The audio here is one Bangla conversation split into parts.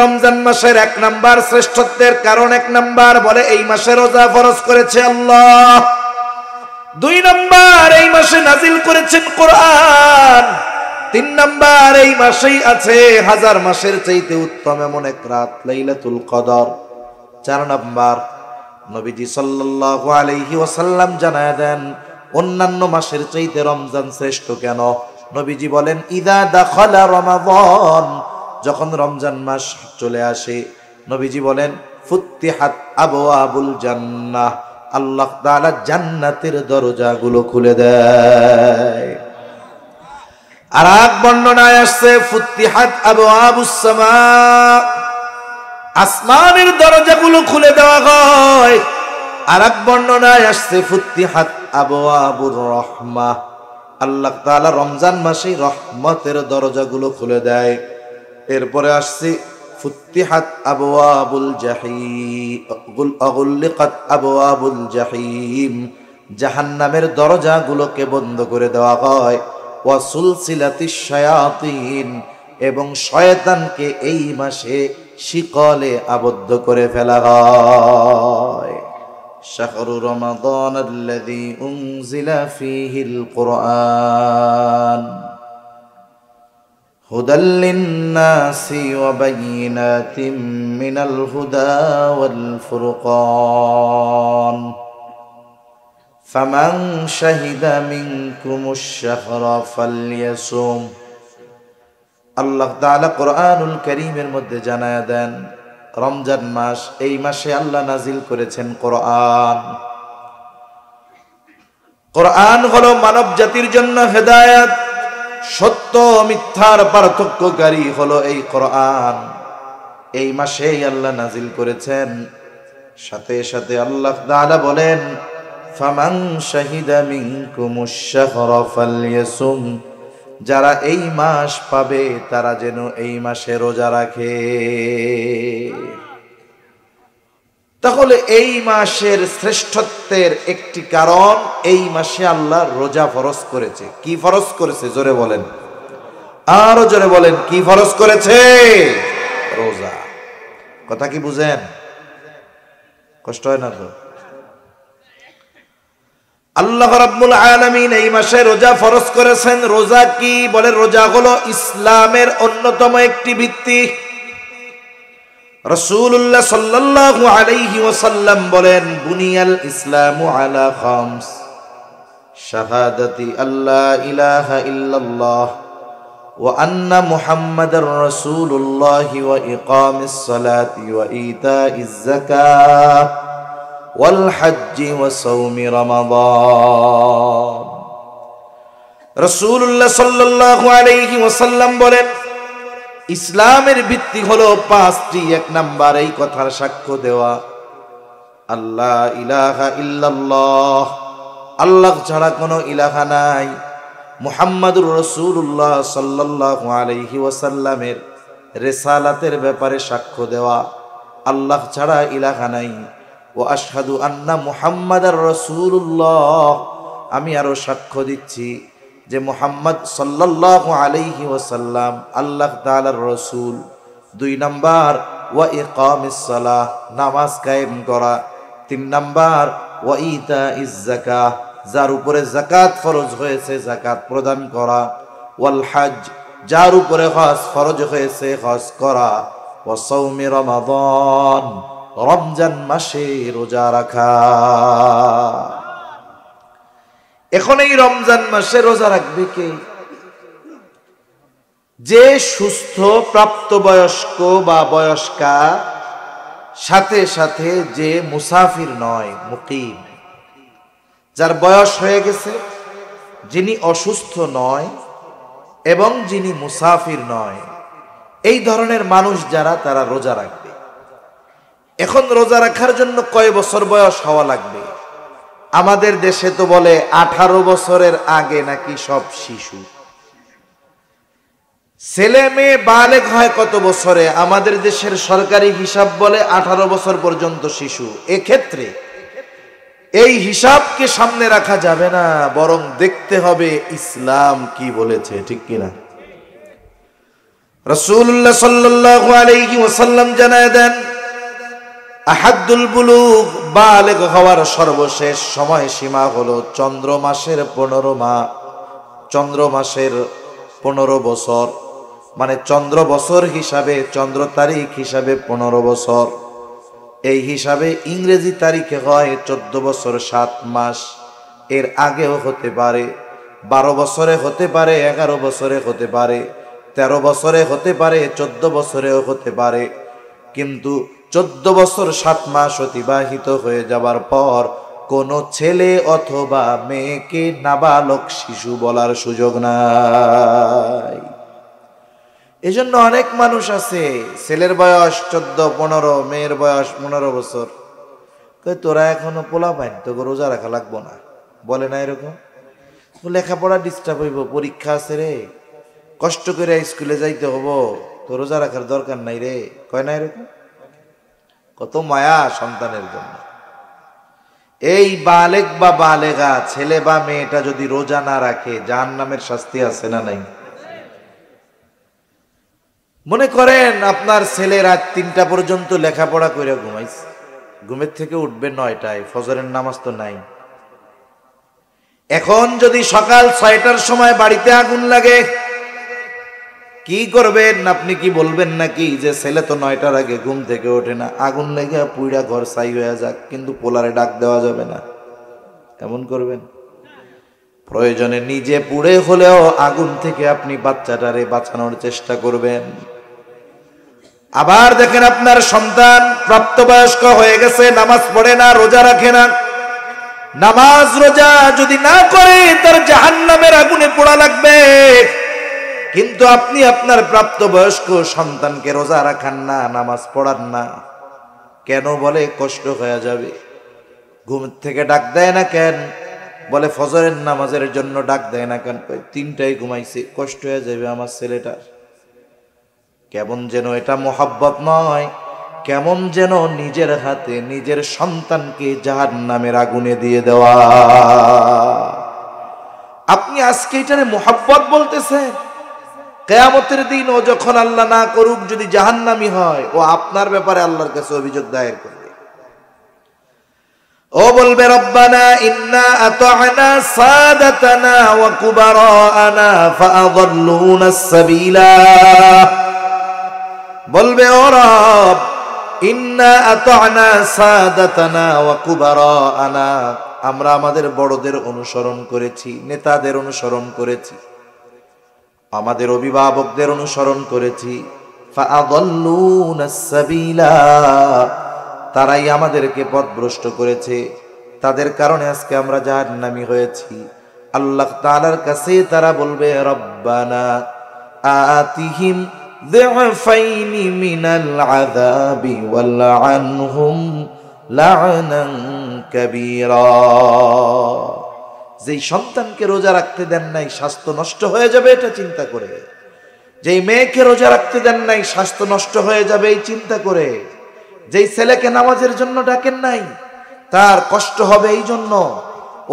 রমজান মাসের এক নাম্বার শ্রেষ্ঠত্বের কারণ, এক নাম্বার বলে এই মাসে রোজা ফরজ করেছে আল্লাহ। দুই নাম্বার এই মাসে নাজিল করেছেন কোরআন। তিন নাম্বার এই মাসেই আছে হাজার মাসের চাইতে উত্তম এমন এক রাত, লাইলাতুল কদর। চার নাম্বার, নবীজি সাল্লাল্লাহু আলাইহি ওয়াসাল্লাম জানায় দেন অন্যান্য মাসের চাইতে রমজান শ্রেষ্ঠ কেন। নবীজি বলেন, ইদা দাখালা রমাদান, যখন রমজান মাস চলে আসে, নবীজি বলেন ফুত্তিহাত আবওয়াবুল জান্নাহ, আল্লাহ তাআলা জান্নাতের দরজাগুলো খুলে দেয়। আর এক বর্ণনায় আসছে ফুত্তিহাত আবওয়াবুস সামা, আসমানের দরজাগুলো খুলে দেওয়া হয়। আর এক বর্ণনায় আসছে ফুত্তিহাত আবওয়াবুর রাহমাহ, আল্লাহ তাআলা রমজান মাসে রহমতের দরজাগুলো খুলে দেয়। এরপরে আসছে ফুত্তিহাত আবওয়াবুল জাহিম, আগুল্লিকাত আবওয়াবুল জাহিম, জাহান্নামের দরজাগুলোকে বন্ধ করে দেওয়া হয়। ওয়া সুলসিলাতিশ শায়াতিন, এবং শয়তানকে এই মাসে শিকলে আবদ্ধ করে ফেলা হয়। শাহরু রমাদান আল্লাযী উনজিলা ফীহিল কুরআন হুদাল লিন-নাসি ওয়া বায়িনাতিম মিনাল হুদা ওয়াল ফুরকান ফামান শাহিদা মিনকুমুশ শাহরা ফালইয়াসুম। আল্লাহ তাআলা কোরআনুল কারীমের মধ্যে জানায়া দেন রমজান মাস, এই মাসে আল্লাহ নাজিল করেছেন কোরআন। কোরআন হলো মানব জাতির জন্য হেদায়েত, সত্য মিথ্যার পার্থক্যকারী হলো এই কোরআন। এই মাসেই আল্লাহ নাজিল করেছেন। সাথে সাথে আল্লাহ তাআলা বলেন, ফামান শাহিদা মিনকুমুশ শাহরা ফালইয়াসুম, যারা এই মাস পাবে তারা যেন এই মাসে রোজা রাখে। তাহলে এই মাসের শ্রেষ্ঠত্বের একটি কারণ, এই মাসে আল্লাহ রোজা ফরজ করেছে। কি ফরজ করেছে জোরে বলেন, আরো জোরে বলেন, কি ফরজ করেছে? রোজা। কথা কি বুঝেন? কষ্ট হয় না তো? আল্লাহ রাব্বুল আলামিন এই মাসে রোজা ফরজ করেছেন। রোজা কি? বলে রোজা হলো ইসলামের অন্যতম একটি ভিত্তি। রাসূলুল্লাহ সাল্লাল্লাহু আলাইহি ওয়াসাল্লাম বলেন, বুনিয়াল ইসলামু আলা খামস, শাহাদাতি আল্লা ইলাহা ইল্লাল্লাহ ওয়া আন্না মুহাম্মাদার রাসূলুল্লাহ ওয়া ইকামিস সালাতি ওয়া ইতাইজ যাকাত ওয়াল হজ্জি ওয়া সাওমি রমাদান। রাসূলুল্লাহ সাল্লাল্লাহু আলাইহি ওয়াসাল্লাম বলেন, ইসলামের ভিত্তি হলো পাঁচটি। এক নাম্বার, এই কথার সাক্ষ্য দেওয়া আল্লাহ ইলাহা ইল্লাল্লাহ, আল্লাহ ছাড়া কোনো ইলাহা নাই। মুহাম্মাদুর রাসূলুল্লাহ সাল্লাল্লাহু আলাইহি ওয়াসাল্লামের রিসালাতের ব্যাপারে সাক্ষ্য দেওয়া আল্লাহ ছাড়া ইলাহা নাই। ও আশহাদু আন্না মুহাম্মাদার রাসূলুল্লাহ, আমি আরো সাক্ষ্য দিচ্ছি যে মুহাম্মদ সাল্লাল্লাহু আলাইহি ওয়াসাল্লাম আল্লাহ তাআলার রাসূল। দুই নাম্বার, ওয়া ইকামিস সালাহ, নামাজ কায়েম করা। তিন নাম্বার, ওয়া ইতাইজ যাকাহ, যার উপরে যাকাত ফরজ হয়েছে যাকাত প্রদান করা। ওয়াল হজ, যার উপরে হজ ফরজ হয়েছে হজ করা। ওয়া সাওমি রমাদান, রমজান মাসে রোজা রাখা। এখন এই রমজান মাসে রোজা রাখবে কে? যে সুস্থ প্রাপ্তবয়স্ক বা বয়স্কা, সাথে সাথে যে মুসাফির নয়, মুকিম, যার বয়স হয়ে গেছে, যিনি অসুস্থ নয় এবং যিনি মুসাফির নয়, এই ধরনের মানুষ যারা, তারা রোজা রাখবে। এখন রোজা রাখার জন্য কয় বছর বয়স হওয়া লাগবে? আমাদের দেশে তো বলে 18 বছরের আগে নাকি সব শিশু। ছেলে মেয়ে বালেগ হয় কত বছরে? আমাদের দেশের সরকারি হিসাব বলে 18 বছর পর্যন্ত শিশু। এক্ষেত্রে এই হিসাবকে সামনে রাখা যাবে না, বরং দেখতে হবে ইসলাম কি বলেছে, ঠিক কিনা? রাসূলুল্লাহ সাল্লাল্লাহু আলাইহি ওয়াসাল্লাম জানায় দেন, আহাদুল বুলুগ, বালেগ হওয়ার সর্বশেষ সময় সীমা হলো চন্দ্র মাসের 15 মাস, চন্দ্র মাসের 15 বছর, মানে চন্দ্র বছর হিসাবে, চন্দ্র তারিখ হিসাবে 15 বছর। এই হিসাবে ইংরেজি তারিখে হয় 14 বছর 7 মাস। এর আগেও হতে পারে, 12 বছরে হতে পারে, 11 বছরে হতে পারে, 13 বছরে হতে পারে, 14 বছরেও হতে পারে। কিন্তু 14 বছর 7 মাস অতিবাহিত হয়ে যাবার পর কোনো ছেলে অথবা মেয়েকে নাবালক শিশু বলার সুযোগ নাই। এজন্য অনেক মানুষ আছে, ছেলের বয়স 14-15, মেয়ের বয়স 15 বছর, তোরা এখনো পোলা পাইন, তোকে রোজা রাখা লাগবো না, বলে না এরকম? লেখাপড়া ডিস্টার্ব হইব, পরীক্ষা আছে রে, কষ্ট করে স্কুলে যাইতে হবো, তো রোজা রাখার দরকার নাই রে, কয় না এরকম? কত মায়া সন্তানের জন্য। এই বালেগ বা বালেগা ছেলে বা মেয়েটা যদি রোজা না রাখে, জাহান্নামের শাস্তি আছে না নাই? মনে করেন আপনার ছেলে রাত 3টা পর্যন্ত লেখাপড়া করে ঘুমাইছে, ঘুমের থেকে উঠবে 9টায়, ফজরের নামাজ তো নাই। এখন যদি সকাল 6টার সময় বাড়িতে আগুন লাগে, কি করবেন? আপনি কি বলবেন নাকি যে ছেলে তো 9টার আগে ঘুম থেকে ওঠে না, আগুন লেগে পুইড়া ঘর ছাই হয়ে যাক, কিন্তু পোলারে ডাক দেওয়া যাবে না, এমন করবেন? প্রয়োজনে নিজে পুড়ে হলেও আগুন থেকে আপনি বাচ্চাটারে বাঁচানোর চেষ্টা করবেন। আবার দেখেন আপনার সন্তান প্রাপ্তবয়স্ক হয়ে গেছে, নামাজ পড়ে না, রোজা রাখে না। নামাজ রোজা যদি না করে তার জাহান্নামের আগুনে পোড়া লাগবে। কিন্তু আপনি আপনার প্রাপ্তবয়স্ক সন্তানকে রোজা রাখান না, নামাজ পড়ান না, কেন? বলে কষ্ট হয়ে যাবে। ঘুম থেকে ডাক দেয় না কেন? বলে ফজরের নামাজের জন্য ডাক দেয় না কেন? 3টায় ঘুমাইছে, কষ্ট হয়ে যাবে আমার ছেলেটার। কেমন যেন এটা মোহাব্বত নয়, কেমন যেন নিজের হাতে নিজের সন্তানকে জাহান্নামের আগুনে দিয়ে দেওয়া। আপনি আজকে এটারে মোহাব্বত বলতেছেন, কিয়ামতের দিন ও যখন আল্লাহ না করুক যদি জাহান্নামী হয়, ও আপনার ব্যাপারে আল্লাহর কাছে অভিযোগ দায়ের করবে। ও বলবে, রব্বানা ইন্না আতা'না সাদাতানা ওয়া কুবারানা ফাআযাল্লুনা আস-সাবিলা। বলবে, ও রব, ইন্না আতা'না সাদাতানা ওয়া কুবারানা, আমরা আমাদের বড়দের অনুসরণ করেছি, নেতাদের অনুসরণ করেছি, আমাদের অভিভাবকদের অনুসরণ করেছি। ফাআযাল্লুনা আস-সাবিলা, তারাই আমাদেরকে পথভ্রষ্ট করেছে, তাদের কারণে আজকে আমরা জাহান্নামী হয়েছি। আল্লাহ তাআলার কাছে তারা বলবে, রব্বানা আতিহিম যিফাইনি মিনাল আযাবি ওয়ালআনহুম লা'নান কাবীরা। যেই সন্তানকে রোজা রাখতে দেন নাই, স্বাস্থ্য নষ্ট হয়ে যাবে এটা চিন্তা করে, যেই মেয়েকে রোজা রাখতে দেন নাই, স্বাস্থ্য নষ্ট হয়ে যাবে এই চিন্তা করে, যেই ছেলেকে নামাজের জন্য ডাকেন নাই, তার কষ্ট হবে এই জন্য,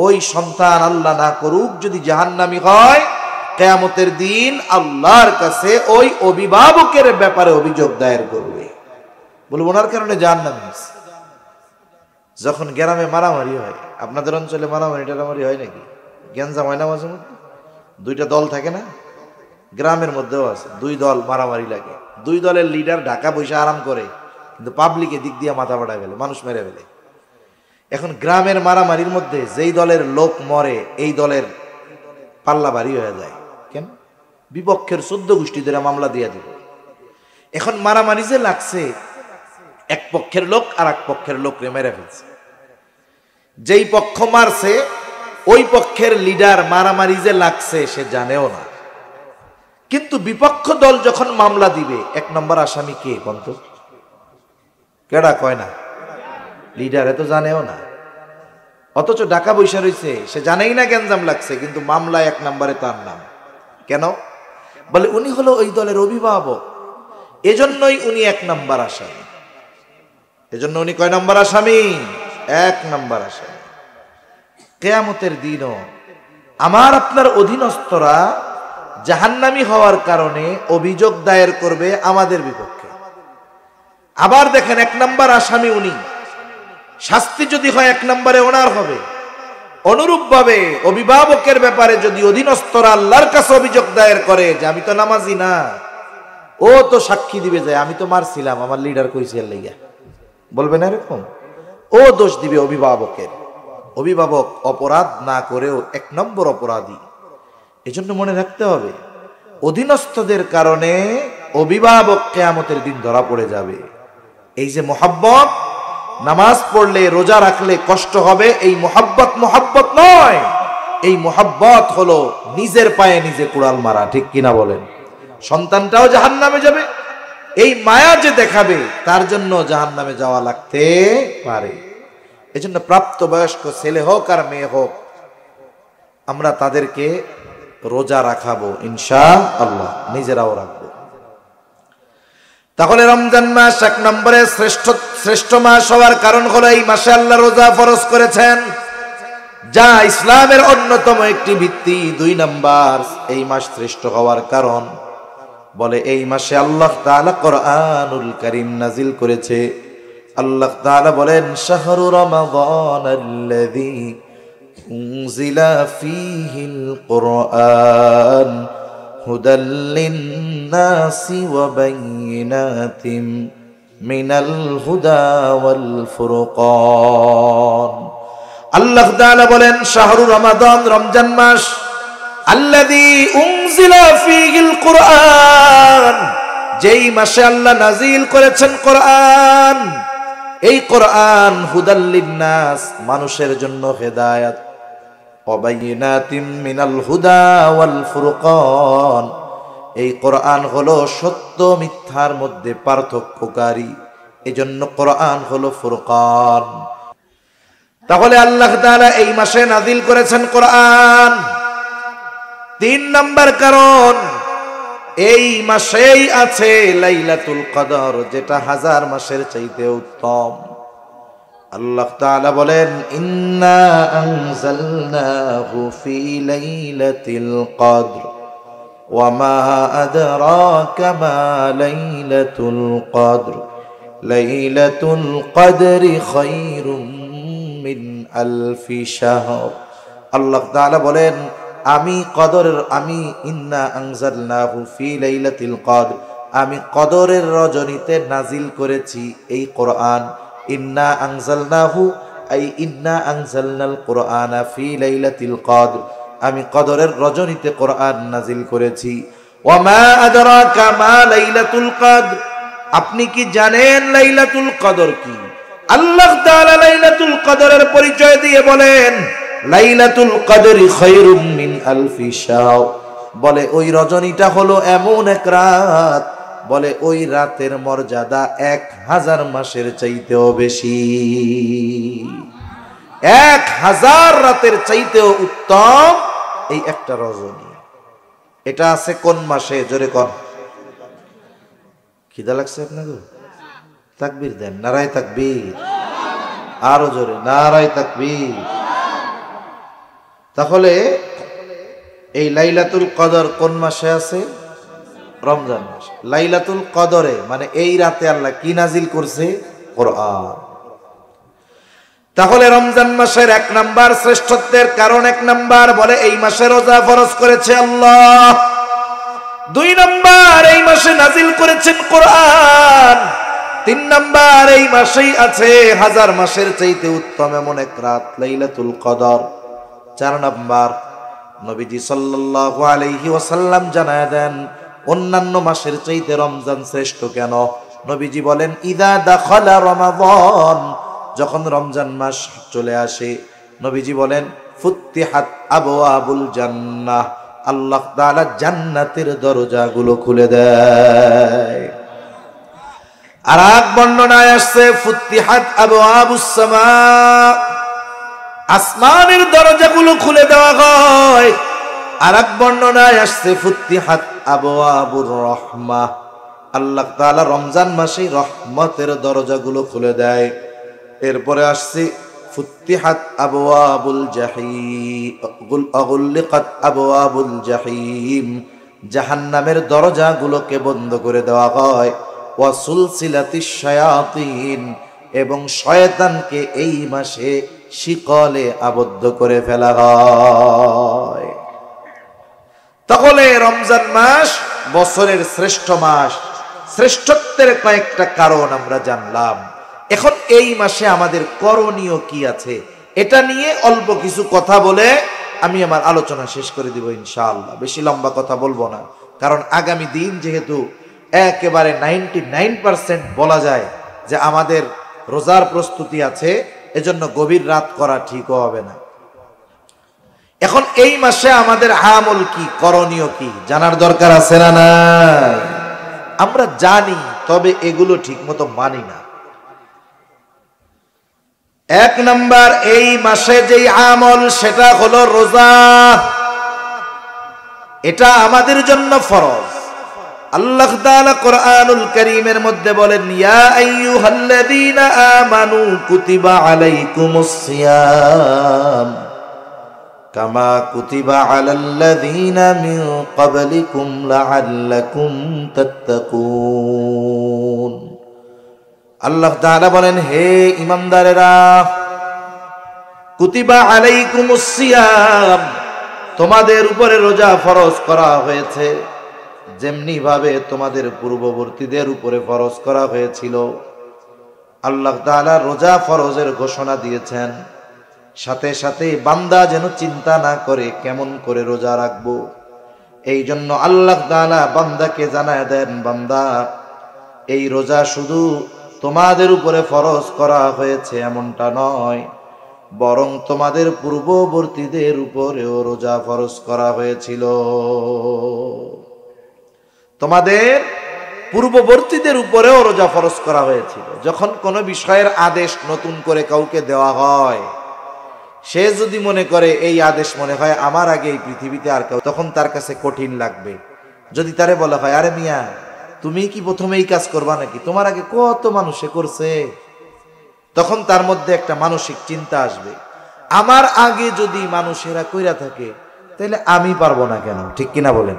ওই সন্তান আল্লাহ না করুক যদি জাহান্নামী হয়, কিয়ামতের দিন আল্লাহর কাছে ওই অভিভাবকের ব্যাপারে অভিযোগ দায়ের করবে, বলবো ওনার কারণে জাহান্নামী হয়েছে। যখন গ্রামে মারামারি হয়, আপনাদের অঞ্চলে মারামারি টারামারি হয় নাকি? গ্যাঞ্জাম হয় না মাঝে মধ্যে? 2টা দল থাকে না? গ্রামের মধ্যেও আছে, 2 দল মারামারি লাগে, 2 দলের লিডার ঢাকা বসে আরাম করে, কিন্তু পাবলিকে দিক দিয়ে মাথা ফাটায় ফেলে, মানুষ মেরে ফেলে। এখন গ্রামের মারামারির মধ্যে যেই দলের লোক মরে, এই দলের পাল্লা ভারী হয়ে যায়। কেন? বিপক্ষের 14 গোষ্ঠী ধরে মামলা দিয়ে দিল। এখন মারামারি যে লাগছে, এক পক্ষের লোক আর এক পক্ষের লোকরে মেরে ফেলছে। যেই পক্ষ মারছে ওই পক্ষের লিডার মারামারি যে লাগছে সে জানেও না, কিন্তু বিপক্ষ দল যখন মামলা দিবে, 1 নম্বর আসামি কে বলতো? কেডা কয় না? লিডার, এত জানেও না, অথচ ঢাকা বৈশা রয়েছে, সে জানেই না গ্যাঞ্জাম লাগছে, কিন্তু মামলায় 1 নম্বরে তার নাম। কেন? বলে উনি হলো ওই দলের অভিভাবক, এজন্যই উনি 1 নম্বর আসামি। এজন্য উনি কয় নম্বর আসামি? 1 নম্বর আসামি। কিয়ামতের দিনও আমার আপনার অধীনস্থরা জাহান্নামী হওয়ার কারণে অভিযোগ দায়ের করবে আমাদের বিপক্ষে। আবার দেখেন, 1 নম্বর আসামি উনি, শাস্তি যদি হয় 1 নম্বরে ওনার হবে। অনুরূপভাবে অভিভাবকের ব্যাপারে যদি অধীনস্থরা আল্লাহর কাছে অভিযোগ দায়ের করে যে আমি তো নামাজি না, ও তো সাক্ষী দিবে যে আমি তো মারছিলাম, আমার লিডার কইছে এর লাইগা, বলবে না এরকম? ও দোষ দিবে অভিভাবকের। অভিভাবক অপরাধ না করেও 1 নম্বর অপরাধী। এজন্য মনে রাখতে হবে, অধীনস্থদের কারণে অভিভাবক কিয়ামতের দিন ধরা পড়ে যাবে। এই যে মোহাব্বত, নামাজ পড়লে রোজা রাখলে কষ্ট হবে, এই মোহাব্বত নয়। এই মোহাব্বত হলো নিজের পায়ে নিজে কুড়াল মারা, ঠিক কিনা বলেন? সন্তানটাও জাহান্নামে যাবে, এই মায়া যে দেখাবে তার জন্য জাহান্নামে যাওয়া লাগতে পারে। এজন্য প্রাপ্তবয়স্ক ছেলে হোক আর মেয়ে হোক, আমরা তাদেরকে রোজা রাখাবো ইনশাআল্লাহ, নিজেরাও রাখবো। তাহলে রমজান মাস 1 নম্বরে শ্রেষ্ঠ মাস হওয়ার কারণ হলো এই মাসে আল্লাহ রোজা ফরজ করেছেন, যা ইসলামের অন্যতম একটি ভিত্তি। 2 নম্বর, এই মাস শ্রেষ্ঠ হওয়ার কারণ বলে এই মাসে আল্লাহ তাআলা কোরআনুল কারীম নাজিল করেছে। আল্লাহ তাআলা বলেন, শাহরু রমাদানাল্লাযী উনজিলা ফীহিল কুরআন হুদাল লিন-নাসি ওয়া বাইয়িনাতিম মিনাল হুদা ওয়াল ফুরকান। আল্লাহ তাআলা বলেন, শাহরু রমাদান, রমজান মাস, আল্লাযী উনজিলা ফীহিল কুরআন, যেই মাসে আল্লাহ নাজিল করেছেন কোরআন। এই কোরআন হুদাল লিন-নাস, মানুষের জন্য হেদায়েত, ওয়া বাইয়িনাতিম মিনাল হুদা ওয়াল ফুরকান, এই কোরআন হলো সত্য মিথ্যার মধ্যে পার্থক্যকারী, এজন্য কোরআন হলো ফুরকান। তাহলে আল্লাহ তাআলা এই মাসে নাজিল করেছেন কোরআন। 3 নম্বর কারণ, এই মাসেই আছে লাইলাতুল কদর, যেটা 1000 মাসের চাইতে উত্তম। আল্লাহ তাআলা বলেন, ইন্না আনজালনাহু ফি লাইলাতিল কদর ওয়া মা আদরাকা মা লাইলাতুল কদর লাইলাতুল কদরি খায়রুম মিন আলফি শাহর। আল্লাহ তাআলা বলেন, আমি ইন্না আনজালনাহু ফি লাইলাতিল কদর, আমি কদরের রজনীতে নাজিল করেছি এই কোরআন। ইন্না আনজালনাহু ইন্না আনজালনাল কুরআনা ফি লাইলাতিল কদর, আমি কদরের রজনীতে কোরআন নাজিল করেছি। ওয়া মা আদরাকা মা লাইলাতুল কদর, আপনি কি জানেন লাইলাতুল কদর কি? আল্লাহ তাআলা লাইলাতুল কদরের পরিচয় দিয়ে বলেন, লাইলাতুল কদরি খায়রুম মিন আলফি শাহর, বলে ওই রজনীটা হলো এমন এক রাত, বলে ওই রাতের মর্যাদা 1000 মাসের চাইতেও বেশি, 1000 রাতের চাইতেও উত্তম এই একটা রজনী। এটা আছে কোন মাসে? জোরে কোন। খিদা লাগছে আপনাদের? তাকবীর দেন, নারায়ে তাকবীর, আরো জোরে নারায়ে তাকবীর। তাহলে এই লাইলাতুল কদর কোন মাসে আছে? রমজান মাস। লাইলাতুল কদরে মানে এই রাতে আল্লাহ কি নাজিল করছে? কোরআন। তাহলে রমজান মাসের 1 নাম্বার শ্রেষ্ঠত্বের কারণ, 1 নাম্বার বলে এই মাসে রোজা ফরজ করেছে আল্লাহ। 2 নাম্বার, এই মাসে নাজিল করেছেন কোরআন। 3 নাম্বার, এই মাসেই আছে 1000 মাসের চাইতে উত্তম এমন এক রাত, লাইলাতুল কদর। 4 নাম্বার, নবীজি সাল্লাল্লাহু আলাইহি ওয়াসাল্লাম জানায় দেন অন্যান্য মাসের চাইতে রমজান শ্রেষ্ঠ কেন। নবীজি বলেন, ইদা দাখালা রমাদান, যখন রমজান মাস চলে আসে, নবীজি বলেন, ফুত্তিহাত আবওয়াবুল জান্নাহ, আল্লাহ তাআলা জান্নাতের দরজাগুলো খুলে দেয়। আর এক বর্ণনায় আসছে, ফুত্তিহাত আবওয়াবুস সামা, আসমানের দরজাগুলো খুলে দেওয়া হয়। আর এক বর্ণনায় আসছে, ফুত্তিহাত আবওয়াবুর রাহমাহ, আল্লাহ তাআলা রমজান মাসে রহমতের দরজাগুলো খুলে দেয়। এরপরে আসছে, ফুত্তিহাত আবওয়াবুল জাহিম, আগুল্লিকাত আবওয়াবুল জাহিম, জাহান্নামের দরজাগুলোকে বন্ধ করে দেওয়া হয়, ওয়া সুলসিলাতিশ শায়াতিন, এবং শয়তানকে এই মাসে শিকলে আবদ্ধ করে ফেলা হয়। তাহলে রমজান মাস বছরের শ্রেষ্ঠ মাস, শ্রেষ্ঠত্বের কয়েকটা কারণ আমরা জানলাম। এখন এই মাসে আমাদের করণীয় কি আছে এটা নিয়ে অল্প কিছু কথা বলে আমি আমার আলোচনা শেষ করে দিব ইনশাআল্লাহ। বেশি লম্বা কথা বলবো না, কারণ আগামী দিন যেহেতু একেবারে 99% বলা যায় যে আমাদের রোজার প্রস্তুতি আছে, এজন্য গভীর রাত করা ঠিকও হবে না। এখন এই মাসে আমাদের আমল কি, করণীয় কি জানার দরকার আছে না? নাই, আমরা জানি, তবে এগুলো ঠিক মতো মানি না। এক নাম্বার, এই মাসে যেই আমল সেটা হলো রোজা। এটা আমাদের জন্য ফরজ। আল্লাহ তাআলা কোরআনুল কারীমের মধ্যে বলেন, ইয়া আইয়ুহাল্লাযীনা আমানু কুতিবা আলাইকুমুস সিয়াম কামা কুতিবা আলাল্লাযীনা মিন ক্বাবলিকুম লাআল্লাকুম তাত্তাকুন। আল্লাহ তাআলা বলেন, হে ঈমানদারেরা, কুতিবা আলাইকুমুস সিয়াম, তোমাদের উপরে রোজা ফরজ করা হয়েছে যেমনি ভাবে তোমাদের পূর্ববর্তীদের উপরে ফরজ করা হয়েছিল। আল্লাহ তাআলা রোজা ফরজের ঘোষণা দিয়েছেন, সাথে সাথে বান্দা যেন চিন্তা না করে কেমন করে রোজা রাখবো। এই জন্য আল্লাহ তাআলা বান্দাকে জানায় দেন, বান্দা, এই রোজা শুধু তোমাদের উপরে ফরজ করা হয়েছে এমনটা নয়, বরং তোমাদের পূর্ববর্তীদের উপরেও রোজা ফরজ করা হয়েছিল। তোমাদের পূর্ববর্তীদের উপরেও রোজা ফরজ করা হয়েছিল। যখন কোনো বিষয়ের আদেশ নতুন করে কাউকে দেওয়া হয়, সে যদি মনে করে এই আদেশ মনে হয় আমার আগে এই পৃথিবীতে আর কেউ, তখন তার কাছে কঠিন লাগবে। যদি তারে বলা হয়, আরে মিয়া, তুমি কি প্রথমে এই কাজ করবা নাকি, তোমার আগে কত মানুষে করছে, তখন তার মধ্যে একটা মানসিক চিন্তা আসবে, আমার আগে যদি মানুষেরা কইরা থাকে তাহলে আমি পারবো না কেন? ঠিক কিনা বলেন?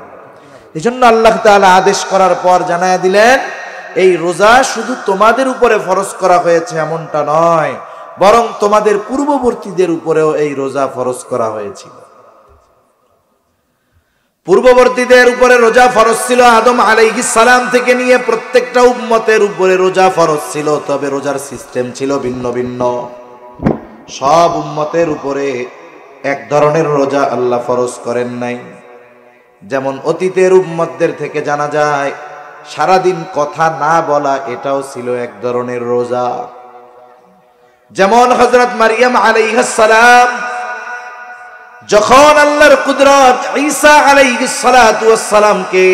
এই জন্য আল্লাহ তাআলা আদেশ করার পর জানায়া দিলেন, এই রোজা শুধু তোমাদের উপরে ফরজ করা হয়েছে এমনটা নয়, বরং তোমাদের পূর্ববর্তীদের উপরেও এই রোজা ফরজ করা হয়েছিল। পূর্ববর্তীদের উপরে রোজা ফরজ ছিল, আদম আলাইহিস সালাম থেকে নিয়ে প্রত্যেকটা উম্মতের উপরে রোজা ফরজ ছিল, তবে রোজার সিস্টেম ছিল ভিন্ন ভিন্ন। সব উম্মতের উপরে এক ধরনের রোজা আল্লাহ ফরজ করেন নাই। যেমন অতীতের উম্মতদের থেকে জানা যায়, সারাদিন কথা না বলা এটাও ছিল এক ধরনের রোজা। যেমন হযরত মারিয়াম আলাইহিস সালাম যখন আল্লাহর কুদরত ঈসা আলাইহিস সালাতু ওয়াস সালামকে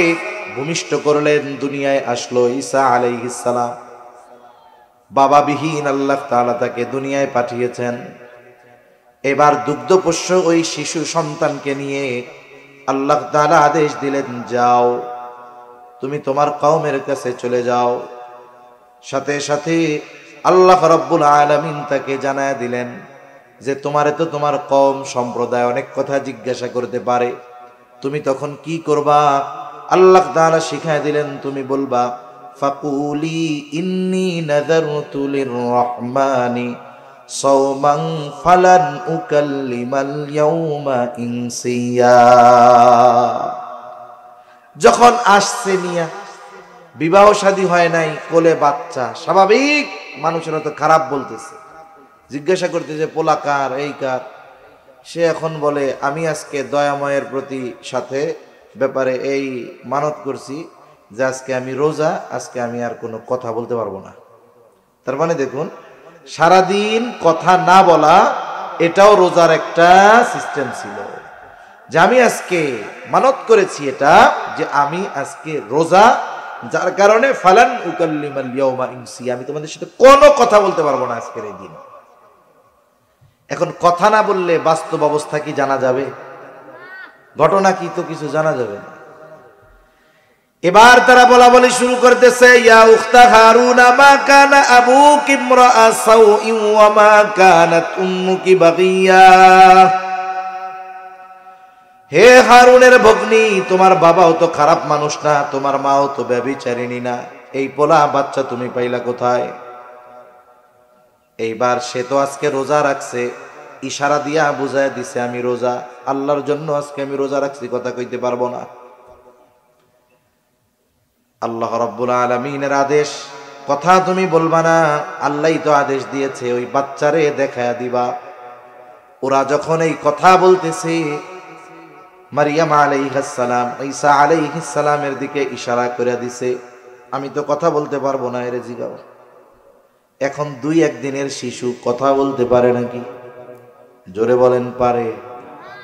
ভূমিষ্ঠ করলেন, দুনিয়ায় আসলো ঈসা আলাইহিস সালাম, বাবাবিহীন আল্লাহ তাআলা তাকে দুনিয়ায় পাঠিয়েছেন। এবার দুগ্ধপোষ্য ওই শিশু সন্তানকে নিয়ে আল্লাহ তাআলা আদেশ দিলেন, যাও তুমি তোমার কওমের কাছে চলে যাও। সাথে সাথে আল্লাহ রাব্বুল আলামিন তাকে জানায় দিলেন যে তোমারে তো তোমার কওম সম্প্রদায় অনেক কথা জিজ্ঞাসা করতে পারে, তুমি তখন কি করবা? আল্লাহ তাআলা শিখায় দিলেন, তুমি বলবা, ফাকুলি ইন্নী নাযারতু লির-রহমানি সাওমান ফালান উকাল্লিমাল ইয়াওমা ইনসিয়া। যখন আসছে মিয়া, বিবাহ শাদী হয় নাই, কোলে বাচ্চা, স্বাভাবিক মানুষেরা তো খারাপ বলতেছে, জিজ্ঞাসা করতেছে পোলা কার, এই কার। সে এখন বলে, আমি আজকে দয়াময়ের প্রতি সাথে ব্যাপারে এই মানত করছি যে আজকে আমি রোজা, আজকে আমি আর কোনো কথা বলতে পারবো না। তার মানে দেখুন, সারাদিন কথা না বলা এটাও রোজার একটা সিস্টেম ছিল, যে আমি আজকে মানত করেছি এটা, যে আমি আজকে রোজা, যার কারণে ফালান উকাল্লিমাল ইয়াওমা ইনসিয়া, আমি তোমাদের সাথে কোনো কথা বলতে পারবো না আজকের এই দিন। এখন কথা না বললে বাস্তব অবস্থা কি জানা যাবে? ঘটনা কি তো কিছু জানা যাবে না। এবার তারা বলা বলি শুরু করতেছে, ইয়া উখতা হারুনা মা কানা আবুকি ইমরাআ সাউইন ওয়া মা কানাত উম্মুকি বাগিয়া। হে হারুনের ভগ্নী, তোমার বাবাও তো খারাপ মানুষ না, তোমার মাও তো ব্যভিচারিণী না, এই পোলা বাচ্চা তুমি পাইলা কোথায়? এইবার সে তো আজকে রোজা রাখছে, ইশারা দিয়া বুঝায় দিছে আমি রোজা, আল্লাহর জন্য আজকে আমি রোজা রাখছি, কথা কইতে পারবো না। আল্লাহ রাব্বুল আলামিনের আদেশ, কথা তুমি বলবা না, আল্লাহই তো আদেশ দিয়েছে ওই বাচ্চারে দেখায়া দিবা। ওরা যখন এই কথা বলতেছে, মারিয়াম আলাইহিস সালাম ঈসা আলাইহিস সালামের দিকে ইশারা করে দিছে, আমি তো কথা বলতে পারবো না, এরে জিগাও। এখন 2-1 দিনের শিশু কথা বলতে পারে নাকি? জোরে বলেন, পারে?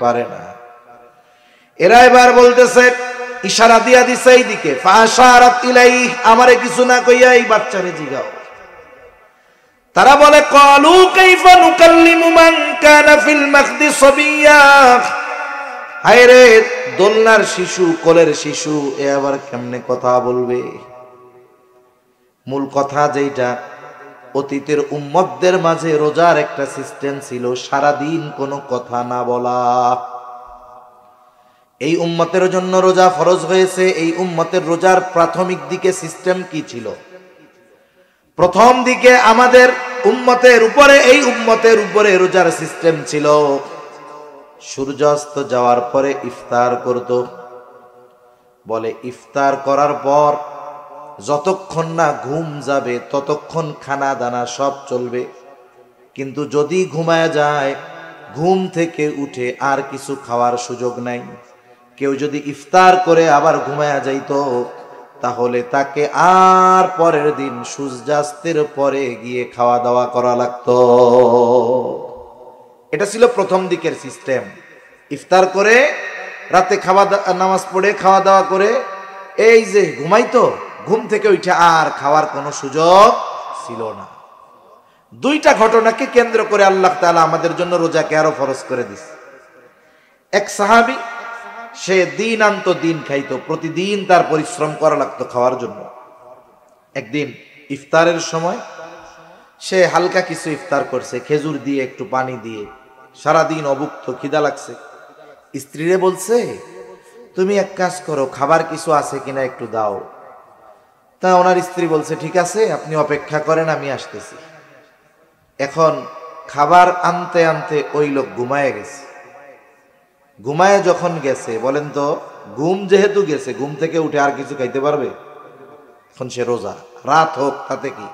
পারে না। এরা এবার বলতেছে, ইশারা দিয়া দিছে এইদিকে, ফাশারাত ইলাইহি, আমারে কিছু না কইয়া এই বাচ্চারে জিগাও। তারা বলে, ক্বালু কাইফা নুকাল্লিমু মান কানা ফিল মাখদি সাবিয়্যা, হায়রে দোলনার শিশু, কোলের শিশু, এ আবার কেমনে কথা বলবে? মূল কথা যেটা, অতীতের উম্মতদের মাঝে রোজার একটা সিস্টেম ছিল, সারাদিন কোনো কথা না বলা। এই উম্মতের জন্য রোজা ফরজ হয়েছে। এই উম্মতের রোজার প্রাথমিক দিকে সিস্টেম কি ছিল? প্রথম দিকে আমাদের উম্মতের উপরে, এই উম্মতের উপরে রোজার সিস্টেম ছিল, সূর্যাস্ত যাওয়ার পরে ইফতার করত। বলে ইফতার করার পর যতক্ষণ না ঘুম যাবে ততক্ষণ খানা দানা সব চলবে, কিন্তু যদি ঘুমায় যায়, ঘুম থেকে উঠে আর কিছু খাওয়ার সুযোগ নাই। কেউ যদি ইফতার করে আবার ঘুমায়া যাইতো, তাহলে তাকে আর পরের দিন সূর্যাস্তের পরে গিয়ে খাওয়া দাওয়া করা লাগতো। এটা ছিল প্রথম দিকের সিস্টেম। ইফতার করে রাতে নামাজ পড়ে খাওয়া দাওয়া করে এই যে ঘুমাইতো, ঘুম থেকে উঠে আর খাওয়ার কোনো সুযোগ ছিল না। 2টা ঘটনাকে কেন্দ্র করে আল্লাহ তাআলা আমাদের জন্য রোজাকে আরো ফরজ করে দিছে। এক সাহাবী, সে দিন আনতো দিন খাইতো, প্রতিদিন তার পরিশ্রম করা লাগতো খাওয়ার জন্য। একদিন ইফতারের সময় সে হালকা কিছু ইফতার করছে, খেজুর দিয়ে একটু পানি দিয়ে, সারাদিন অভুক্ত, খিদা লাগছে। স্ত্রীরে বলছে, তুমি এক কাজ করো, খাবার কিছু আছে কিনা একটু দাও। তা ওনার স্ত্রী বলছে, ঠিক আছে, আপনি অপেক্ষা করেন, আমি আসতেছি। এখন খাবার আনতে আনতে ওই লোক ঘুমায় গেছে। ঘুমায় যখন গেছে, বলেন তো, ঘুম যেহেতু গেছে, ঘুম থেকে উঠে আর কিছু খাইতে পারবে? এখন সে রোজা, রাত হোক তাতে কি,